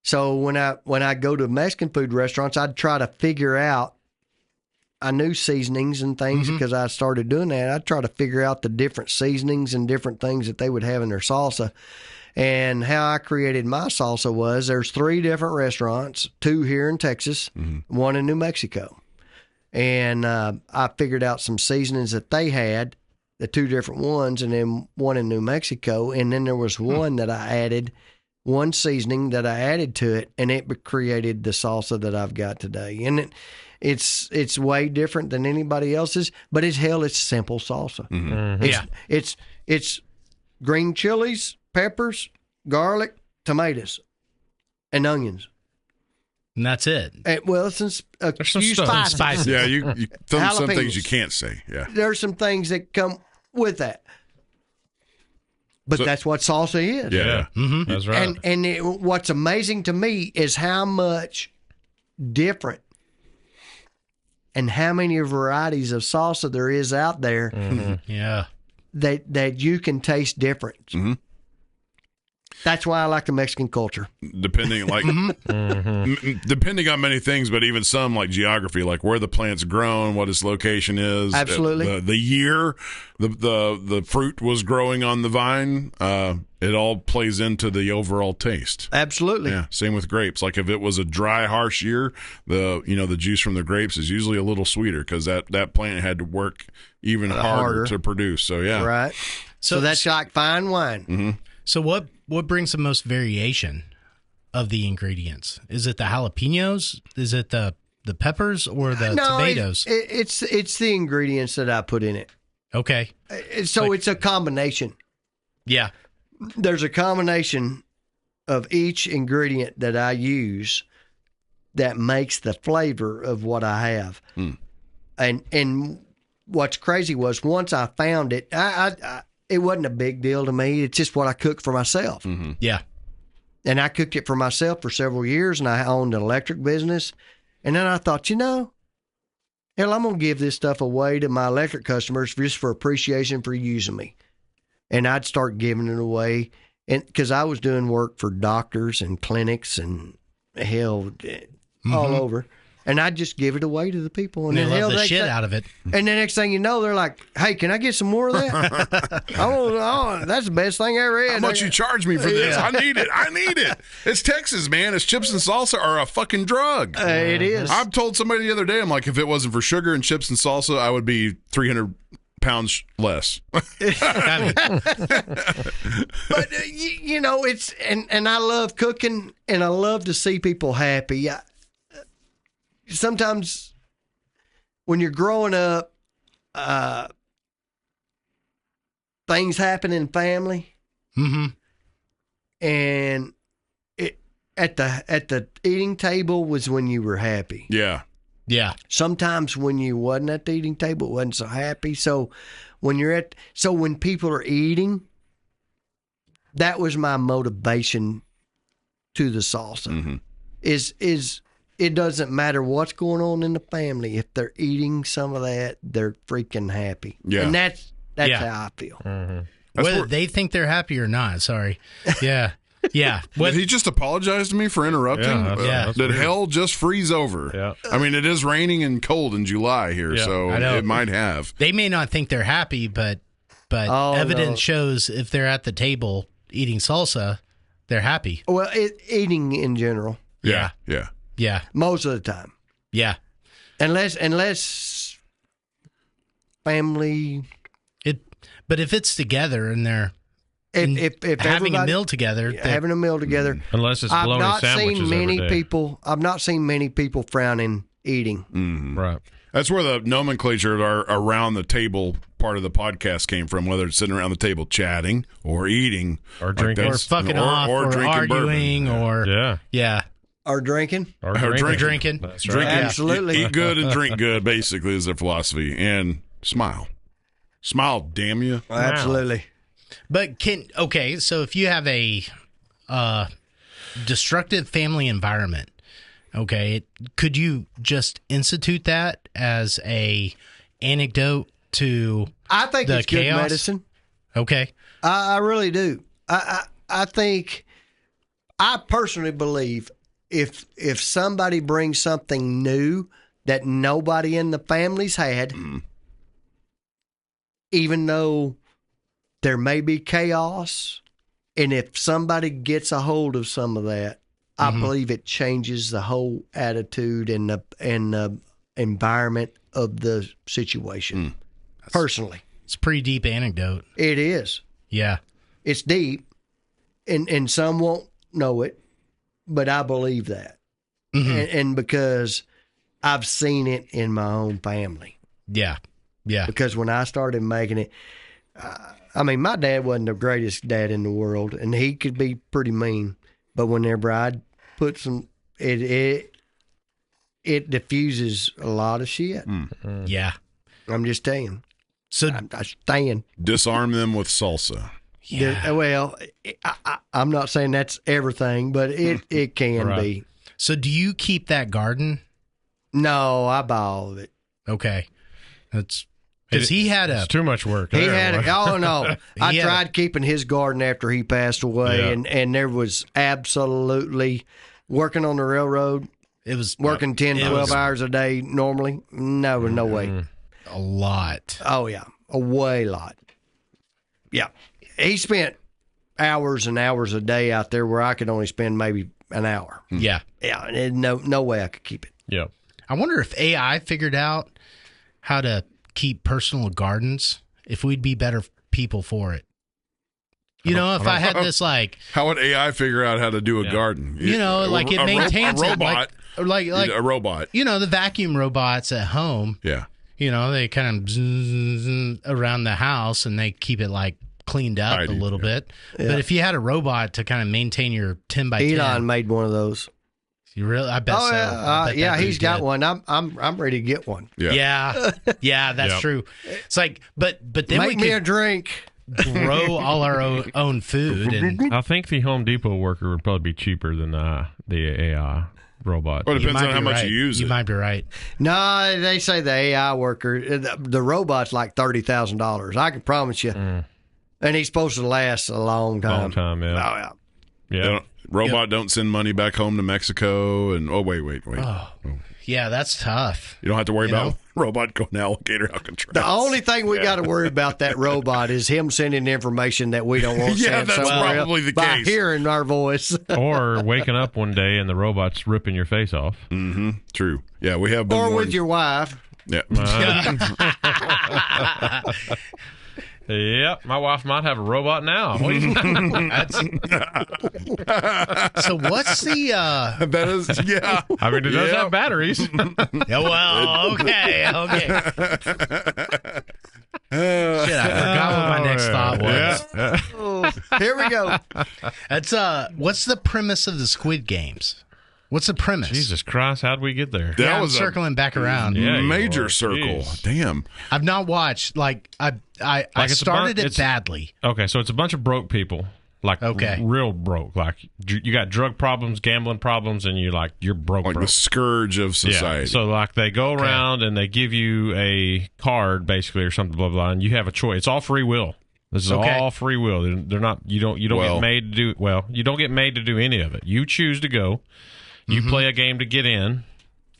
So when I go to Mexican food restaurants, I'd try to figure out. I knew seasonings and things because I started doing that. I'd try to figure out the different seasonings and different things that they would have in their salsa. And how I created my salsa was there's 3 different restaurants, 2 here in Texas, 1 in New Mexico. And I figured out some seasonings that they had, the 2 different ones, and then 1 in New Mexico. And then there was one that I added, one seasoning that I added to it, and it created the salsa that I've got today. And it's way different than anybody else's, but it's simple salsa. It's green chilies, peppers, garlic, tomatoes, and onions. And that's it. Well, since a few spices. Yeah, you some things you can't say. Yeah, there's some things that come with that, but that's what salsa is. Yeah. That's right. And what's amazing to me is how much different and how many varieties of salsa there is out there. Yeah, that you can taste different. That's why I like the Mexican culture. Depending on many things, but even some like geography, like where the plant's grown, what its location is, absolutely, the year the fruit was growing on the vine, it all plays into the overall taste. Absolutely. Yeah. Same with grapes. Like if it was a dry, harsh year, the juice from the grapes is usually a little sweeter because that plant had to work even harder to produce. So yeah, right. So that's like fine wine. So what brings the most variation of the ingredients? Is it the jalapenos? Is it the peppers or the tomatoes? It's the ingredients that I put in it. Okay. So it's a combination. Yeah. There's a combination of each ingredient that I use that makes the flavor of what I have. And what's crazy was once I found it, it wasn't a big deal to me. It's just what I cook for myself. Yeah. And I cooked it for myself for several years, and I owned an electric business. And then I thought, hell, I'm going to give this stuff away to my electric customers just for appreciation for using me. And I'd start giving it away. And because I was doing work for doctors and clinics and hell, all over. And I'd just give it away to the people. And they then love the shit out of it. And the next thing you know, they're like, hey, can I get some more of that? That's the best thing I ever had. How much you charge me for this? I need it. It's Texas, man. It's chips and salsa are a fucking drug. It is. I've told somebody the other day, I'm like, if it wasn't for sugar and chips and salsa, I would be 300 pounds less. But, it's, and I love cooking, and I love to see people happy. Sometimes when you're growing up, things happen in family, and at the eating table was when you were happy. Yeah. Yeah. Sometimes when you wasn't at the eating table, it wasn't so happy. So when when people are eating, that was my motivation to the salsa. Is it doesn't matter what's going on in the family. If they're eating some of that, they're freaking happy. Yeah. And that's how I feel. Whether they think they're happy or not. Sorry. Yeah. Yeah. Did he just apologize to me for interrupting? Yeah. Did hell just freeze over? Yeah. I mean, it is raining and cold in July here, so it might have. They may not think they're happy, but evidence shows if they're at the table eating salsa, they're happy. Well, eating in general. Yeah. Yeah. Most of the time. Yeah. Unless family. But if it's together and they're If having a meal together, having a meal together, unless it's bologna sandwiches every day. I've not seen many people frowning eating. Right. That's where the nomenclature around the table part of the podcast came from, whether it's sitting around the table chatting or eating or drinking or fucking off or drinking arguing bourbon. Or drinking. Or drinking. That's right. Absolutely. Eat good and drink good, basically, is their philosophy. And smile. Smile, damn you. Absolutely. But so if you have a destructive family environment, could you just institute that as a anecdote to I think the it's chaos? good medicine. Okay. I really do. I think, I personally believe if somebody brings something new that nobody in the family's had, even though there may be chaos, and if somebody gets a hold of some of that, I believe it changes the whole attitude and the environment of the situation. Personally, It's a pretty deep anecdote. it is. Yeah. It's deep, and some won't know it, but I believe that, and because I've seen it in my own family. Yeah. Yeah. Because when I started making it, I mean, my dad wasn't the greatest dad in the world, and he could be pretty mean. But whenever I'd put some, it diffuses a lot of shit. Yeah. I'm just telling. So I stand. Disarm them with salsa. yeah. Well, I'm not saying that's everything, but it can be. So do you keep that garden? No, I buy all of it. Okay. That's because he had It's too much work. He there, had boy. oh no! I had tried keeping his garden after he passed away, and there was absolutely working on the railroad, it was working 10, 12 hours a day normally. No way. a lot. Oh yeah, a way lot. Yeah, he spent hours and hours a day out there where I could only spend maybe an hour. Yeah. Yeah, and no way I could keep it. Yeah. I wonder if AI figured out how to keep personal gardens, if we'd be better people for it. You know, if I had this like, How would AI figure out how to do a garden? you know, like it maintains a robot. it, like A robot. you know, the vacuum robots at home. Yeah. You know, they kind of zzz around the house and they keep it like cleaned up a little bit. Yeah. But if you had a robot to kind of maintain your 10 by 10, Elon made one of those. you really, I bet so. I bet yeah, that he's dude got did. one. I'm ready to get one. Yeah, yeah, that's Yep. true. It's like, but then Make we me a could drink. grow all our own food, and I think the Home Depot worker would probably be cheaper than the AI robot. Well, it depends might on how be much right. you use You it. might be right. No, they say the AI worker, the robot's like $30,000. I can promise you. And he's supposed to last a long time. Long time, yeah. Oh, yeah. Yeah. Robot don't send money back home to Mexico. And wait. Yeah, that's tough. You don't have to worry You about know? robot going to alligator Alcatraz. The only thing we got to worry about that robot is him sending information that we don't want Yeah, sent that's somewhere probably else the by case. hearing our voice. Or waking up one day and the robot's ripping your face off. True. Yeah, we have been Or with warned. your wife. Yeah. Yep, my wife might have a robot now. So what's the? That is, yeah. I mean, it does Yeah. have batteries. Yeah, well, okay. Shit, I forgot what my next thought was. Oh, here we go. That's what's the premise of the Squid Games? What's the premise? Jesus Christ, how'd we get there? That I'm was circling back around. Yeah, you major are. circle. Jeez. Damn. I've not watched. I it's started a it badly. Okay, so it's a bunch of broke people, like real broke. Like you got drug problems, gambling problems, and you're broke. Like the scourge of society. Yeah. So like they go around and they give you a card basically or something, blah blah, and you have a choice. It's all free will. This is all free will. They're not. You don't get made to do. Well, you don't get made to do any of it. You choose to go. You play a game to get in.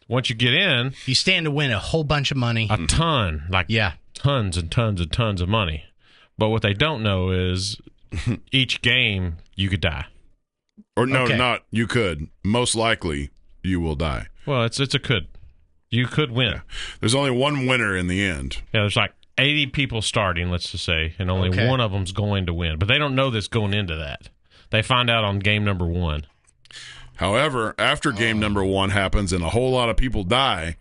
Once you get in, you stand to win a whole bunch of money. A ton, tons and tons and tons of money. But what they don't know is each game you could die. Or no, not you could. Most likely you will die. Well, it's a could. You could win. Yeah. There's only one winner in the end. Yeah, there's like 80 people starting, let's just say, and only one of them's going to win. But they don't know this going into that. They find out on game number 1. However, after game number 1 happens and a whole lot of people die,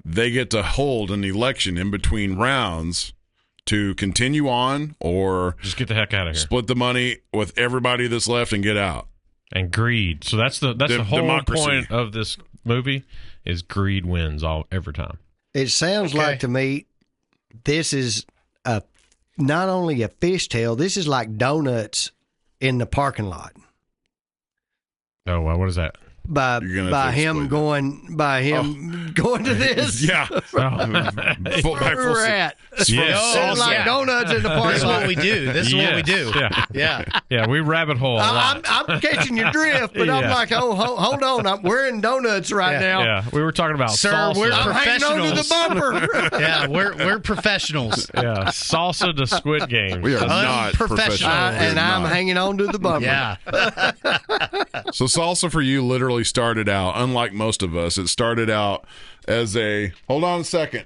they get to hold an election in between rounds to continue on or just get the heck out of here. Split the money with everybody that's left and get out. And greed. So that's the whole democracy. Point of this movie is greed wins every time. It sounds like to me this is not only a fishtail, this is like donuts in the parking lot. Oh, well, what is that? By him going to this. Yeah. We're at. Yes. Like donuts in the parking lot. This is what we do. This is what we do. Yeah, we rabbit hole a lot. I'm catching your drift, but I'm like, hold on. We're in donuts right now. Yeah, we were talking about salsa. We're I'm professionals. hanging on to the bumper. Yeah, we're professionals. Yeah, salsa to Squid Game. We are not professional. And I'm hanging on to the bumper. Yeah. So salsa for you literally started out, unlike most of us, it started out as a hold on a second.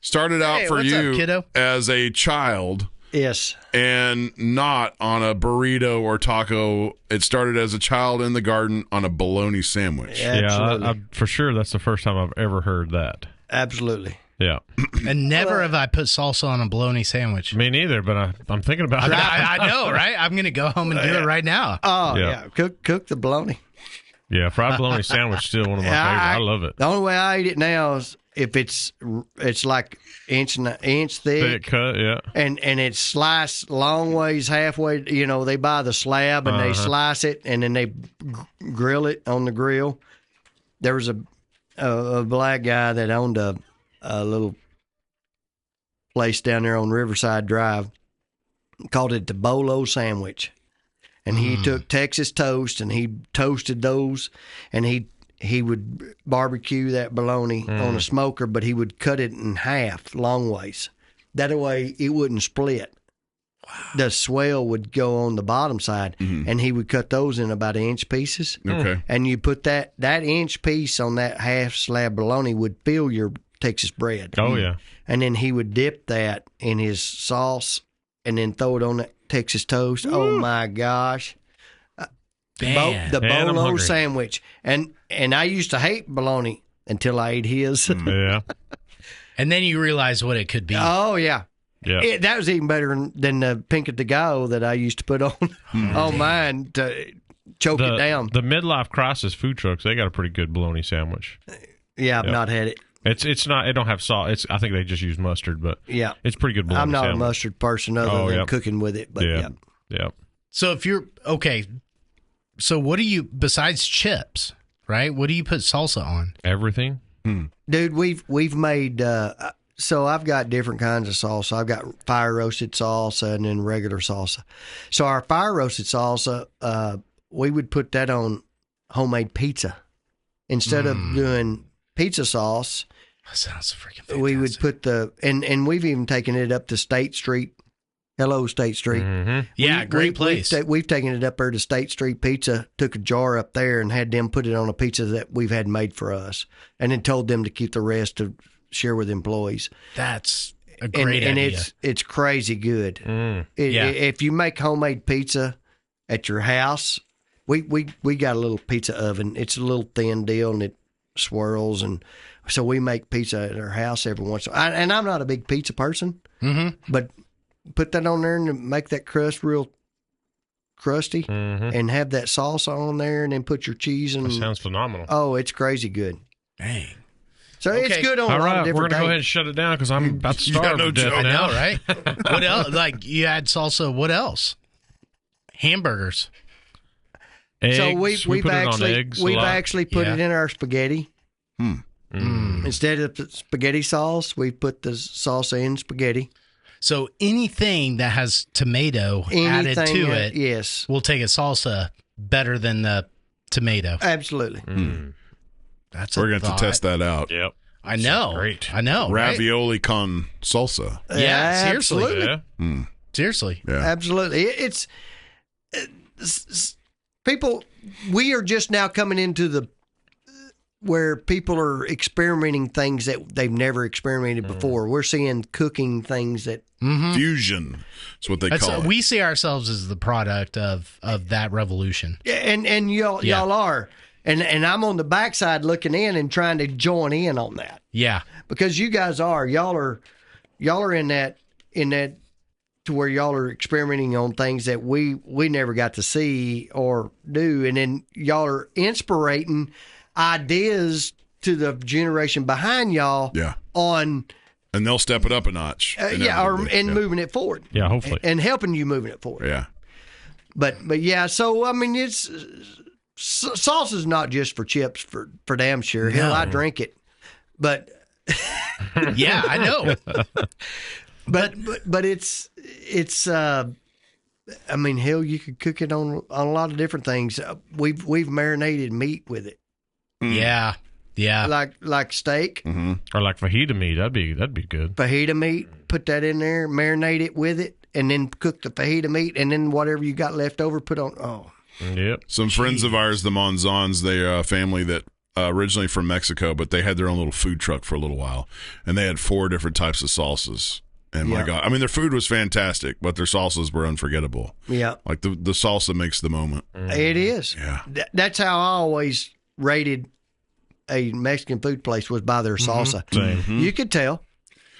Started out for you up, kiddo? As a child. Yes. And not on a burrito or taco. It started as a child in the garden on a bologna sandwich. Yeah, for sure that's the first time I've ever heard that. Absolutely. Yeah. And never have I put salsa on a bologna sandwich. Me neither, but I'm thinking about it. I know, right? I'm going to go home and do it right now. Oh, yeah. Cook the bologna. Yeah, fried bologna sandwich still one of my favorite. I love it. The only way I eat it now is if it's like inch thick. Thick cut, yeah. And it's sliced long ways, halfway. You know, they buy the slab and they slice it and then they grill it on the grill. There was a black guy that owned a little place down there on Riverside Drive, called it the Bolo Sandwich. And he took Texas toast and he toasted those, and he would barbecue that bologna on a smoker, but he would cut it in half long ways. That way it wouldn't split. Wow. The swell would go on the bottom side, and he would cut those in about inch pieces. Okay. And you put that inch piece on that half slab bologna would fill your Texas bread. Oh, yeah. And then he would dip that in his sauce and then throw it on that Texas toast. Ooh. Oh, my gosh. The Bolo sandwich. And I used to hate bologna until I ate his. Yeah. And then you realize what it could be. Oh, yeah. Yeah. That was even better than the pink at the go that I used to put on mine to choke it down. The midlife crisis food trucks, they got a pretty good bologna sandwich. Yeah, I've not had it. It's not. It don't have salt. I think they just use mustard, but it's pretty good bologna I'm not sandwich. a mustard person other than cooking with it. But yeah. So if you're okay, so what do you besides chips? Right? What do you put salsa on? Everything, dude. We've made. So I've got different kinds of salsa. I've got fire roasted salsa and then regular salsa. So our fire roasted salsa, we would put that on homemade pizza instead of doing pizza sauce. That sounds freaking fantastic. We would put and we've even taken it up to State Street. Hello, State Street. Mm-hmm. Yeah, great place. We've taken it up there to State Street Pizza, took a jar up there and had them put it on a pizza that we've had made for us, and then told them to keep the rest to share with employees. That's a great idea. And it's crazy good. If you make homemade pizza at your house, we got a little pizza oven. It's a little thin deal, and it swirls, and so we make pizza at our house every once in a while. And I'm not a big pizza person, but put that on there and make that crust real crusty, and have that salsa on there, and then put your cheese and. That sounds phenomenal. Oh, it's crazy good. Dang. So it's good on All a lot right, of different we're gonna go ahead and things. shut it down because I'm about to starve no to death joke. now. I know, right? What else? Like you had salsa. What else? Hamburgers. Eggs. So we we've put actually it on eggs a we've lot. actually put Yeah. it in our spaghetti. Instead of the spaghetti sauce, we put the salsa in spaghetti. So anything that has tomato added Anything, to it, yes, will take a salsa better than the tomato. absolutely. That's We're going to have to test that out. Yep. I know. Great. I know. right? Ravioli con salsa. Yeah, seriously. absolutely. Yeah. Seriously. Yeah. Absolutely. It's people. We are just now coming into the where people are experimenting things that they've never experimented before. We're seeing cooking things that Fusion is what they call it. We see ourselves as the product of that revolution. and y'all are. And I'm on the backside looking in and trying to join in on that. Yeah. Because you guys are. Y'all are in that to where y'all are experimenting on things that we never got to see or do, and then y'all are inspirating ideas to the generation behind y'all. Yeah. On And they'll step it up a notch. inevitably. moving it forward. Yeah, hopefully. And helping you moving it forward. Yeah. But yeah, so I mean, it's salsa's not just for chips for damn sure. Hell, I drink it, but Yeah, I know. but it's I mean, hell, you could cook it on a lot of different things. We've marinated meat with it, Yeah. Yeah. like steak, Or like fajita meat. That'd be good. fajita meat. Put that in there, marinate it with it, and then cook the fajita meat, and then whatever you got left over, put on. Oh, Yep. Some friends of ours, the Monzons, they're a family that originally from Mexico, but they had their own little food truck for a little while, and they had 4 different types of salsas. And my Yeah. God, I mean, their food was fantastic, but their salsas were unforgettable. yeah, Like the salsa makes the moment. it is. Yeah. That's how I always rated a Mexican food place, was by their salsa. Same. You could tell.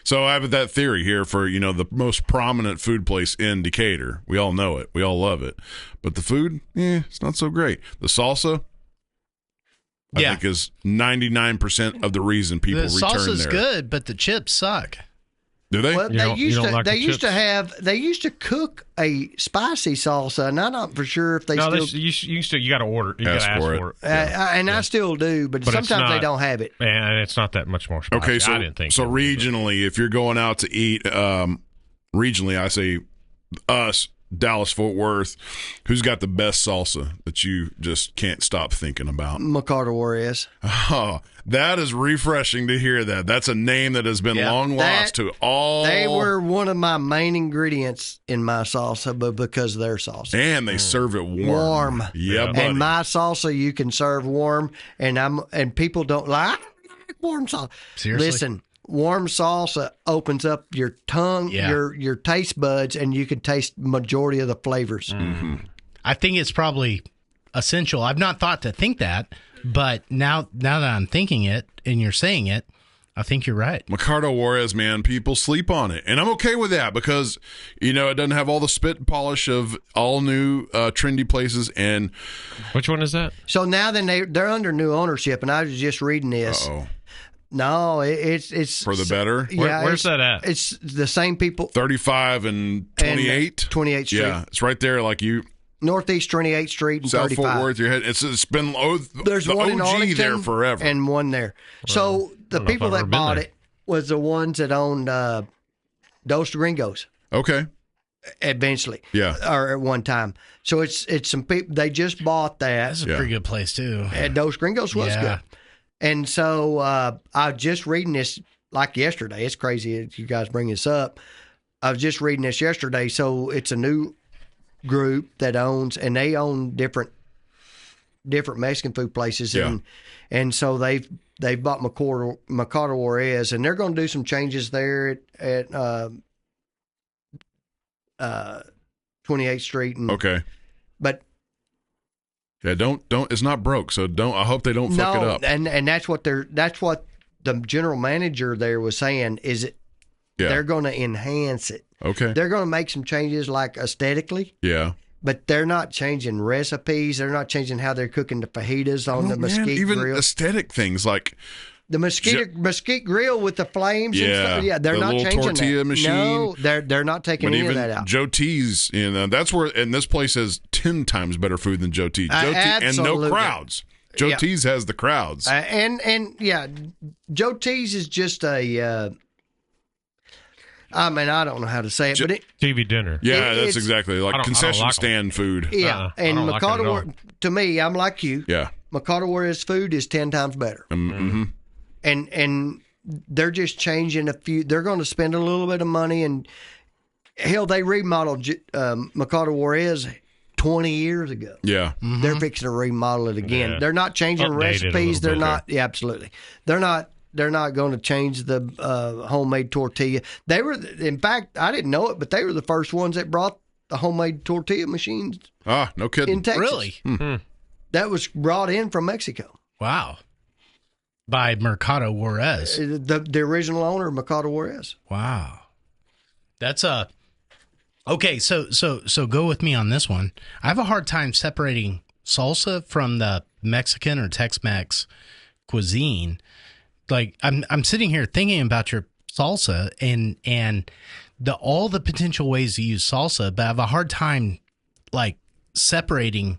So I have that theory here for, the most prominent food place in Decatur. We all know it. We all love it. But the food, it's not so great. The salsa, I think, is 99% of the reason people The return salsa's there. good, but the chips suck. Do they? Well, You they don't- used you don't to. like They the used to chips? have. They used to cook a spicy salsa, and I'm not for sure if they No, still. you got to order. You got to ask for it. I still do, but But it's sometimes they not- don't have it. And it's not that much more spicy. Okay, so I didn't think so it was. regionally, if you're going out to eat, regionally, I say us, Dallas, Fort Worth, who's got the best salsa that you just can't stop thinking about? Macardo Juarez. Oh, that is refreshing to hear that. That's a name that has been long lost to all. They were one of my main ingredients in my salsa, but because of their salsa. And they serve it warm. Warm. Yeah, buddy. And my salsa you can serve warm, and people don't like warm salsa. Seriously? Listen, warm salsa opens up your tongue, Yeah. your taste buds, and you can taste majority of the flavors. I think it's probably essential. I've not thought to think that, but now that I'm thinking it and you're saying it, I think you're right. Macardo Juarez, man, people sleep on it. And I'm okay with that because, it doesn't have all the spit and polish of all new trendy places. And Which one is that? So now then they're under new ownership, and I was just reading this. uh-oh, No, it's for the better. Yeah, Where's it's- that at? It's the same people. 35 and 28. 28th Street. Yeah, it's right there. Like you, Northeast 28th Street and South 35. Fort Worth, your head. It's been There's the one in OG Arlington there forever. and one there. So the I don't know if people I've that ever been bought there. it was the ones that owned Dos Gringos Okay. eventually. Yeah. Or at one time. So it's some people, they just bought that. That's a Yeah. pretty good place too. And Dos Gringos was Yeah. good. And so I was just reading this like yesterday. It's crazy that you guys bring this up. I was just reading this yesterday. So it's a new group that owns, and they own different Mexican food places. Yeah. And so they've bought Macardo Juarez, and they're going to do some changes there at 28th Street. And, Okay. But Yeah, don't. It's not broke, so don't. I hope they don't fuck it up. and that's what the general manager there was saying is Yeah. they're going to enhance it. Okay. They're going to make some changes like aesthetically, Yeah. but they're not changing recipes. They're not changing how they're cooking the fajitas on the mesquite even grill. aesthetic things like The mesquite grill with the flames and stuff. Yeah, they're the not little changing tortilla that. machine. No, they're not taking but any even of that out. Joe T's, that's where, and this place has 10 times better food than Joe T's. Joe T, and no absolutely. crowds. Joe T's has the crowds. And Joe T's is just a. I mean, I don't know how to say it, but TV dinner. Yeah, that's exactly like concession stand food. Yeah, and Mercado, to me, I'm like you. Yeah, Mercado Juarez food is 10 times better. Mm-hmm. And they're just changing a few. They're going to spend a little bit of money, and hell, they remodeled Mercado Juarez 20 years ago. Yeah, They're fixing to remodel it again. Yeah. They're not changing Updated recipes. They're bit. not. Yeah, absolutely. They're not going to change the homemade tortilla. They were, in fact, I didn't know it, but they were the first ones that brought the homemade tortilla machines. no kidding. In Texas. Really? That was brought in from Mexico. Wow. By Mercado Juarez. The original owner of Mercado Juarez. Wow. That's okay. So go with me on this one. I have a hard time separating salsa from the Mexican or Tex-Mex cuisine. Like I'm sitting here thinking about your salsa and all the potential ways to use salsa, but I have a hard time like separating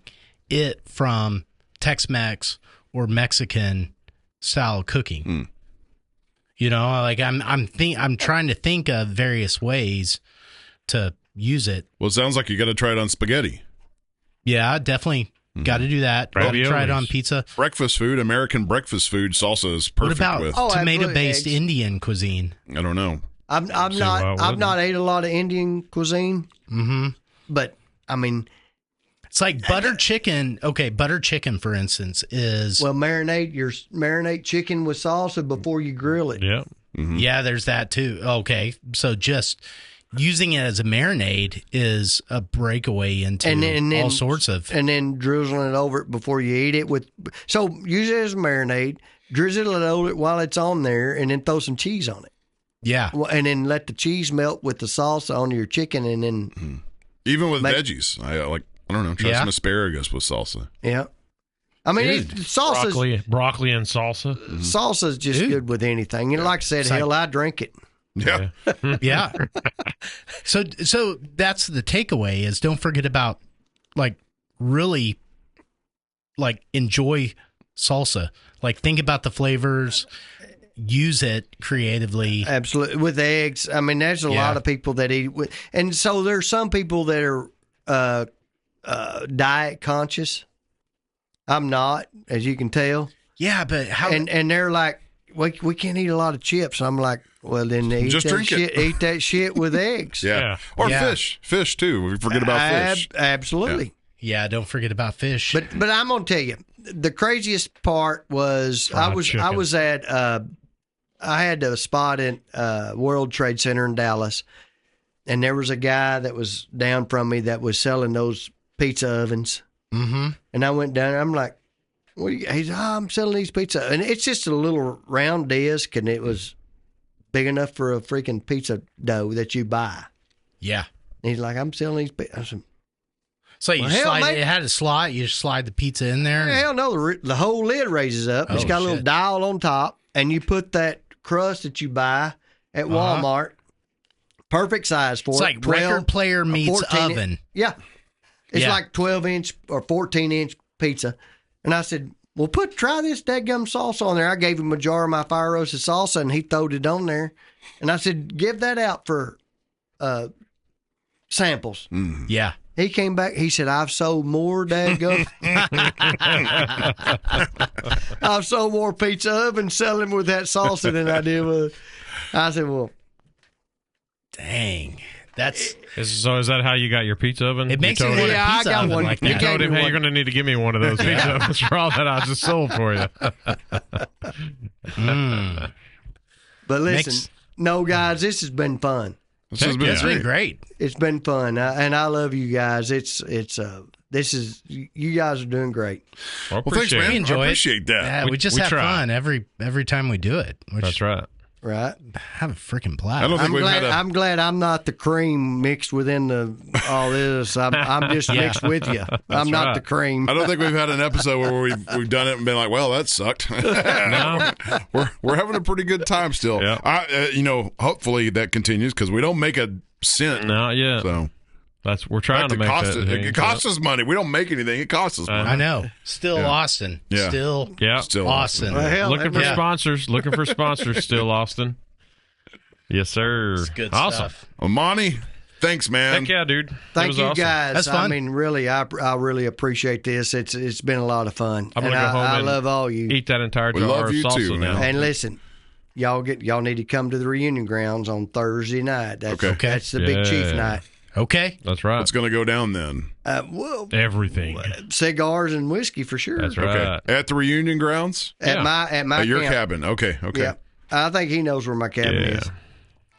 it from Tex-Mex or Mexican style cooking. You know, like I'm trying to think of various ways to use it. Well, it sounds like you got to try it on spaghetti. Yeah, definitely got to do that. Got to try it on pizza. Breakfast food, American breakfast food salsa is perfect What about with. tomato-based Indian cuisine? I don't know. I've not ate a lot of Indian cuisine. Mm-hmm. But I mean, it's like butter chicken. Okay, butter chicken, for instance, is marinate chicken with salsa before you grill it. Yeah. Mm-hmm. Yeah, there's that too. Okay, so just using it as a marinade is a breakaway into all sorts of. And then drizzling it over it before you eat it so use it as a marinade, drizzle it over it while it's on there, and then throw some cheese on it. Yeah. And then let the cheese melt with the salsa on your chicken, and then even with veggies, I don't know, try some asparagus with salsa. Yeah. I mean, salsa, broccoli and salsa. Salsa is just good with anything. And like I said, I drink it. Yeah. Yeah. So that's the takeaway is don't forget about really enjoy salsa. Like think about the flavors, use it creatively. Absolutely. With eggs. I mean, there's a lot of people that eat with, and so there's some people that are diet conscious. I'm not, as you can tell. Yeah, but how and they're like, we can't eat a lot of chips. I'm like, well, then eat that shit with eggs. Yeah. Or fish too. We forget about fish. Absolutely. Yeah, don't forget about fish. But I'm gonna tell you, the craziest part was I was at I had a spot in World Trade Center in Dallas, and there was a guy that was down from me that was selling those pizza ovens. Mm-hmm. And I went down. I'm like, "What?" He's, I'm selling these pizza, and it's just a little round disc, and it was big enough for a freaking pizza dough that you buy. Yeah. And he's like, I'm selling these pizza. I said, so you it had a slot. You just slide the pizza in there. Hell no, the whole lid raises up. It's got a little dial on top, and you put that crust that you buy at Walmart, perfect size for it's it. It's like record player meets oven. Yeah. It's like 12-inch or 14-inch pizza. And I said, well, try this dadgum salsa on there. I gave him a jar of my fire roasted salsa, and he throwed it on there. And I said, give that out for samples. Mm. Yeah. He came back. He said, I've sold more dadgum. I've sold more pizza ovens selling with that salsa than I did with. I said, well. Dang. So is that how you got your pizza oven? It makes me want a pizza oven like that. You told him, hey, you're going to need to give me one of those pizza ovens for all that I just sold for you. But listen, no, guys, this has been fun. It's been great. It's been fun, and I love you guys. You guys are doing great. Well, thanks, man. We enjoy I appreciate that. Yeah, we just have fun every time we do it. That's right. Right. Have a freaking blast. I don't think I'm glad I'm not the cream mixed within all this. I'm just mixed with you. I'm not the cream. I don't think we've had an episode where we've done it and been like, well, that sucked. No. We're having a pretty good time still. Yeah. Hopefully that continues because we don't make a cent. Not yet. So we're trying to make that. It costs us money. We don't make anything. It costs us money. I know. Still Austin. Yeah. Still Still Austin. Well, hell, Looking for sponsors. Looking for sponsors still, Austin. Yes, sir. It's good awesome. stuff. Well, Monty, thanks, man. Heck yeah, dude. Thank you, awesome. guys. That's fun. I mean, really, I really appreciate this. It's been a lot of fun. I'm gonna go home I and love all you. Eat that entire We jar love of you salsa too, now. man. And listen, y'all need to come to the reunion grounds on Thursday night. That's the Big Chief night. Okay. That's right. What's going to go down then? Well, Everything. cigars and whiskey for sure. That's right. Okay. At the reunion grounds? At my At your camp. cabin. Okay. Yeah, I think he knows where my cabin is.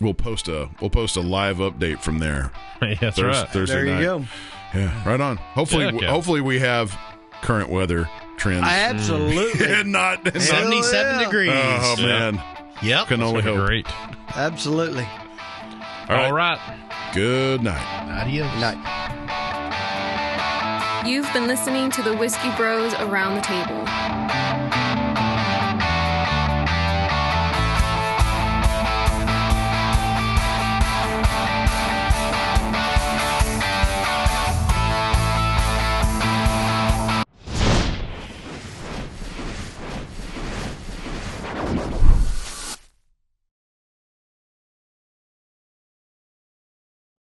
We'll post a live update from there. That's right. Thursday There you night. go. Yeah, right on. Hopefully we have current weather trends. Absolutely. And not 77 degrees. Oh man. Yep. Can only hope. Great. Absolutely. All right. Good night. Adios. Night. You've been listening to the Whiskey Bros Around the Table.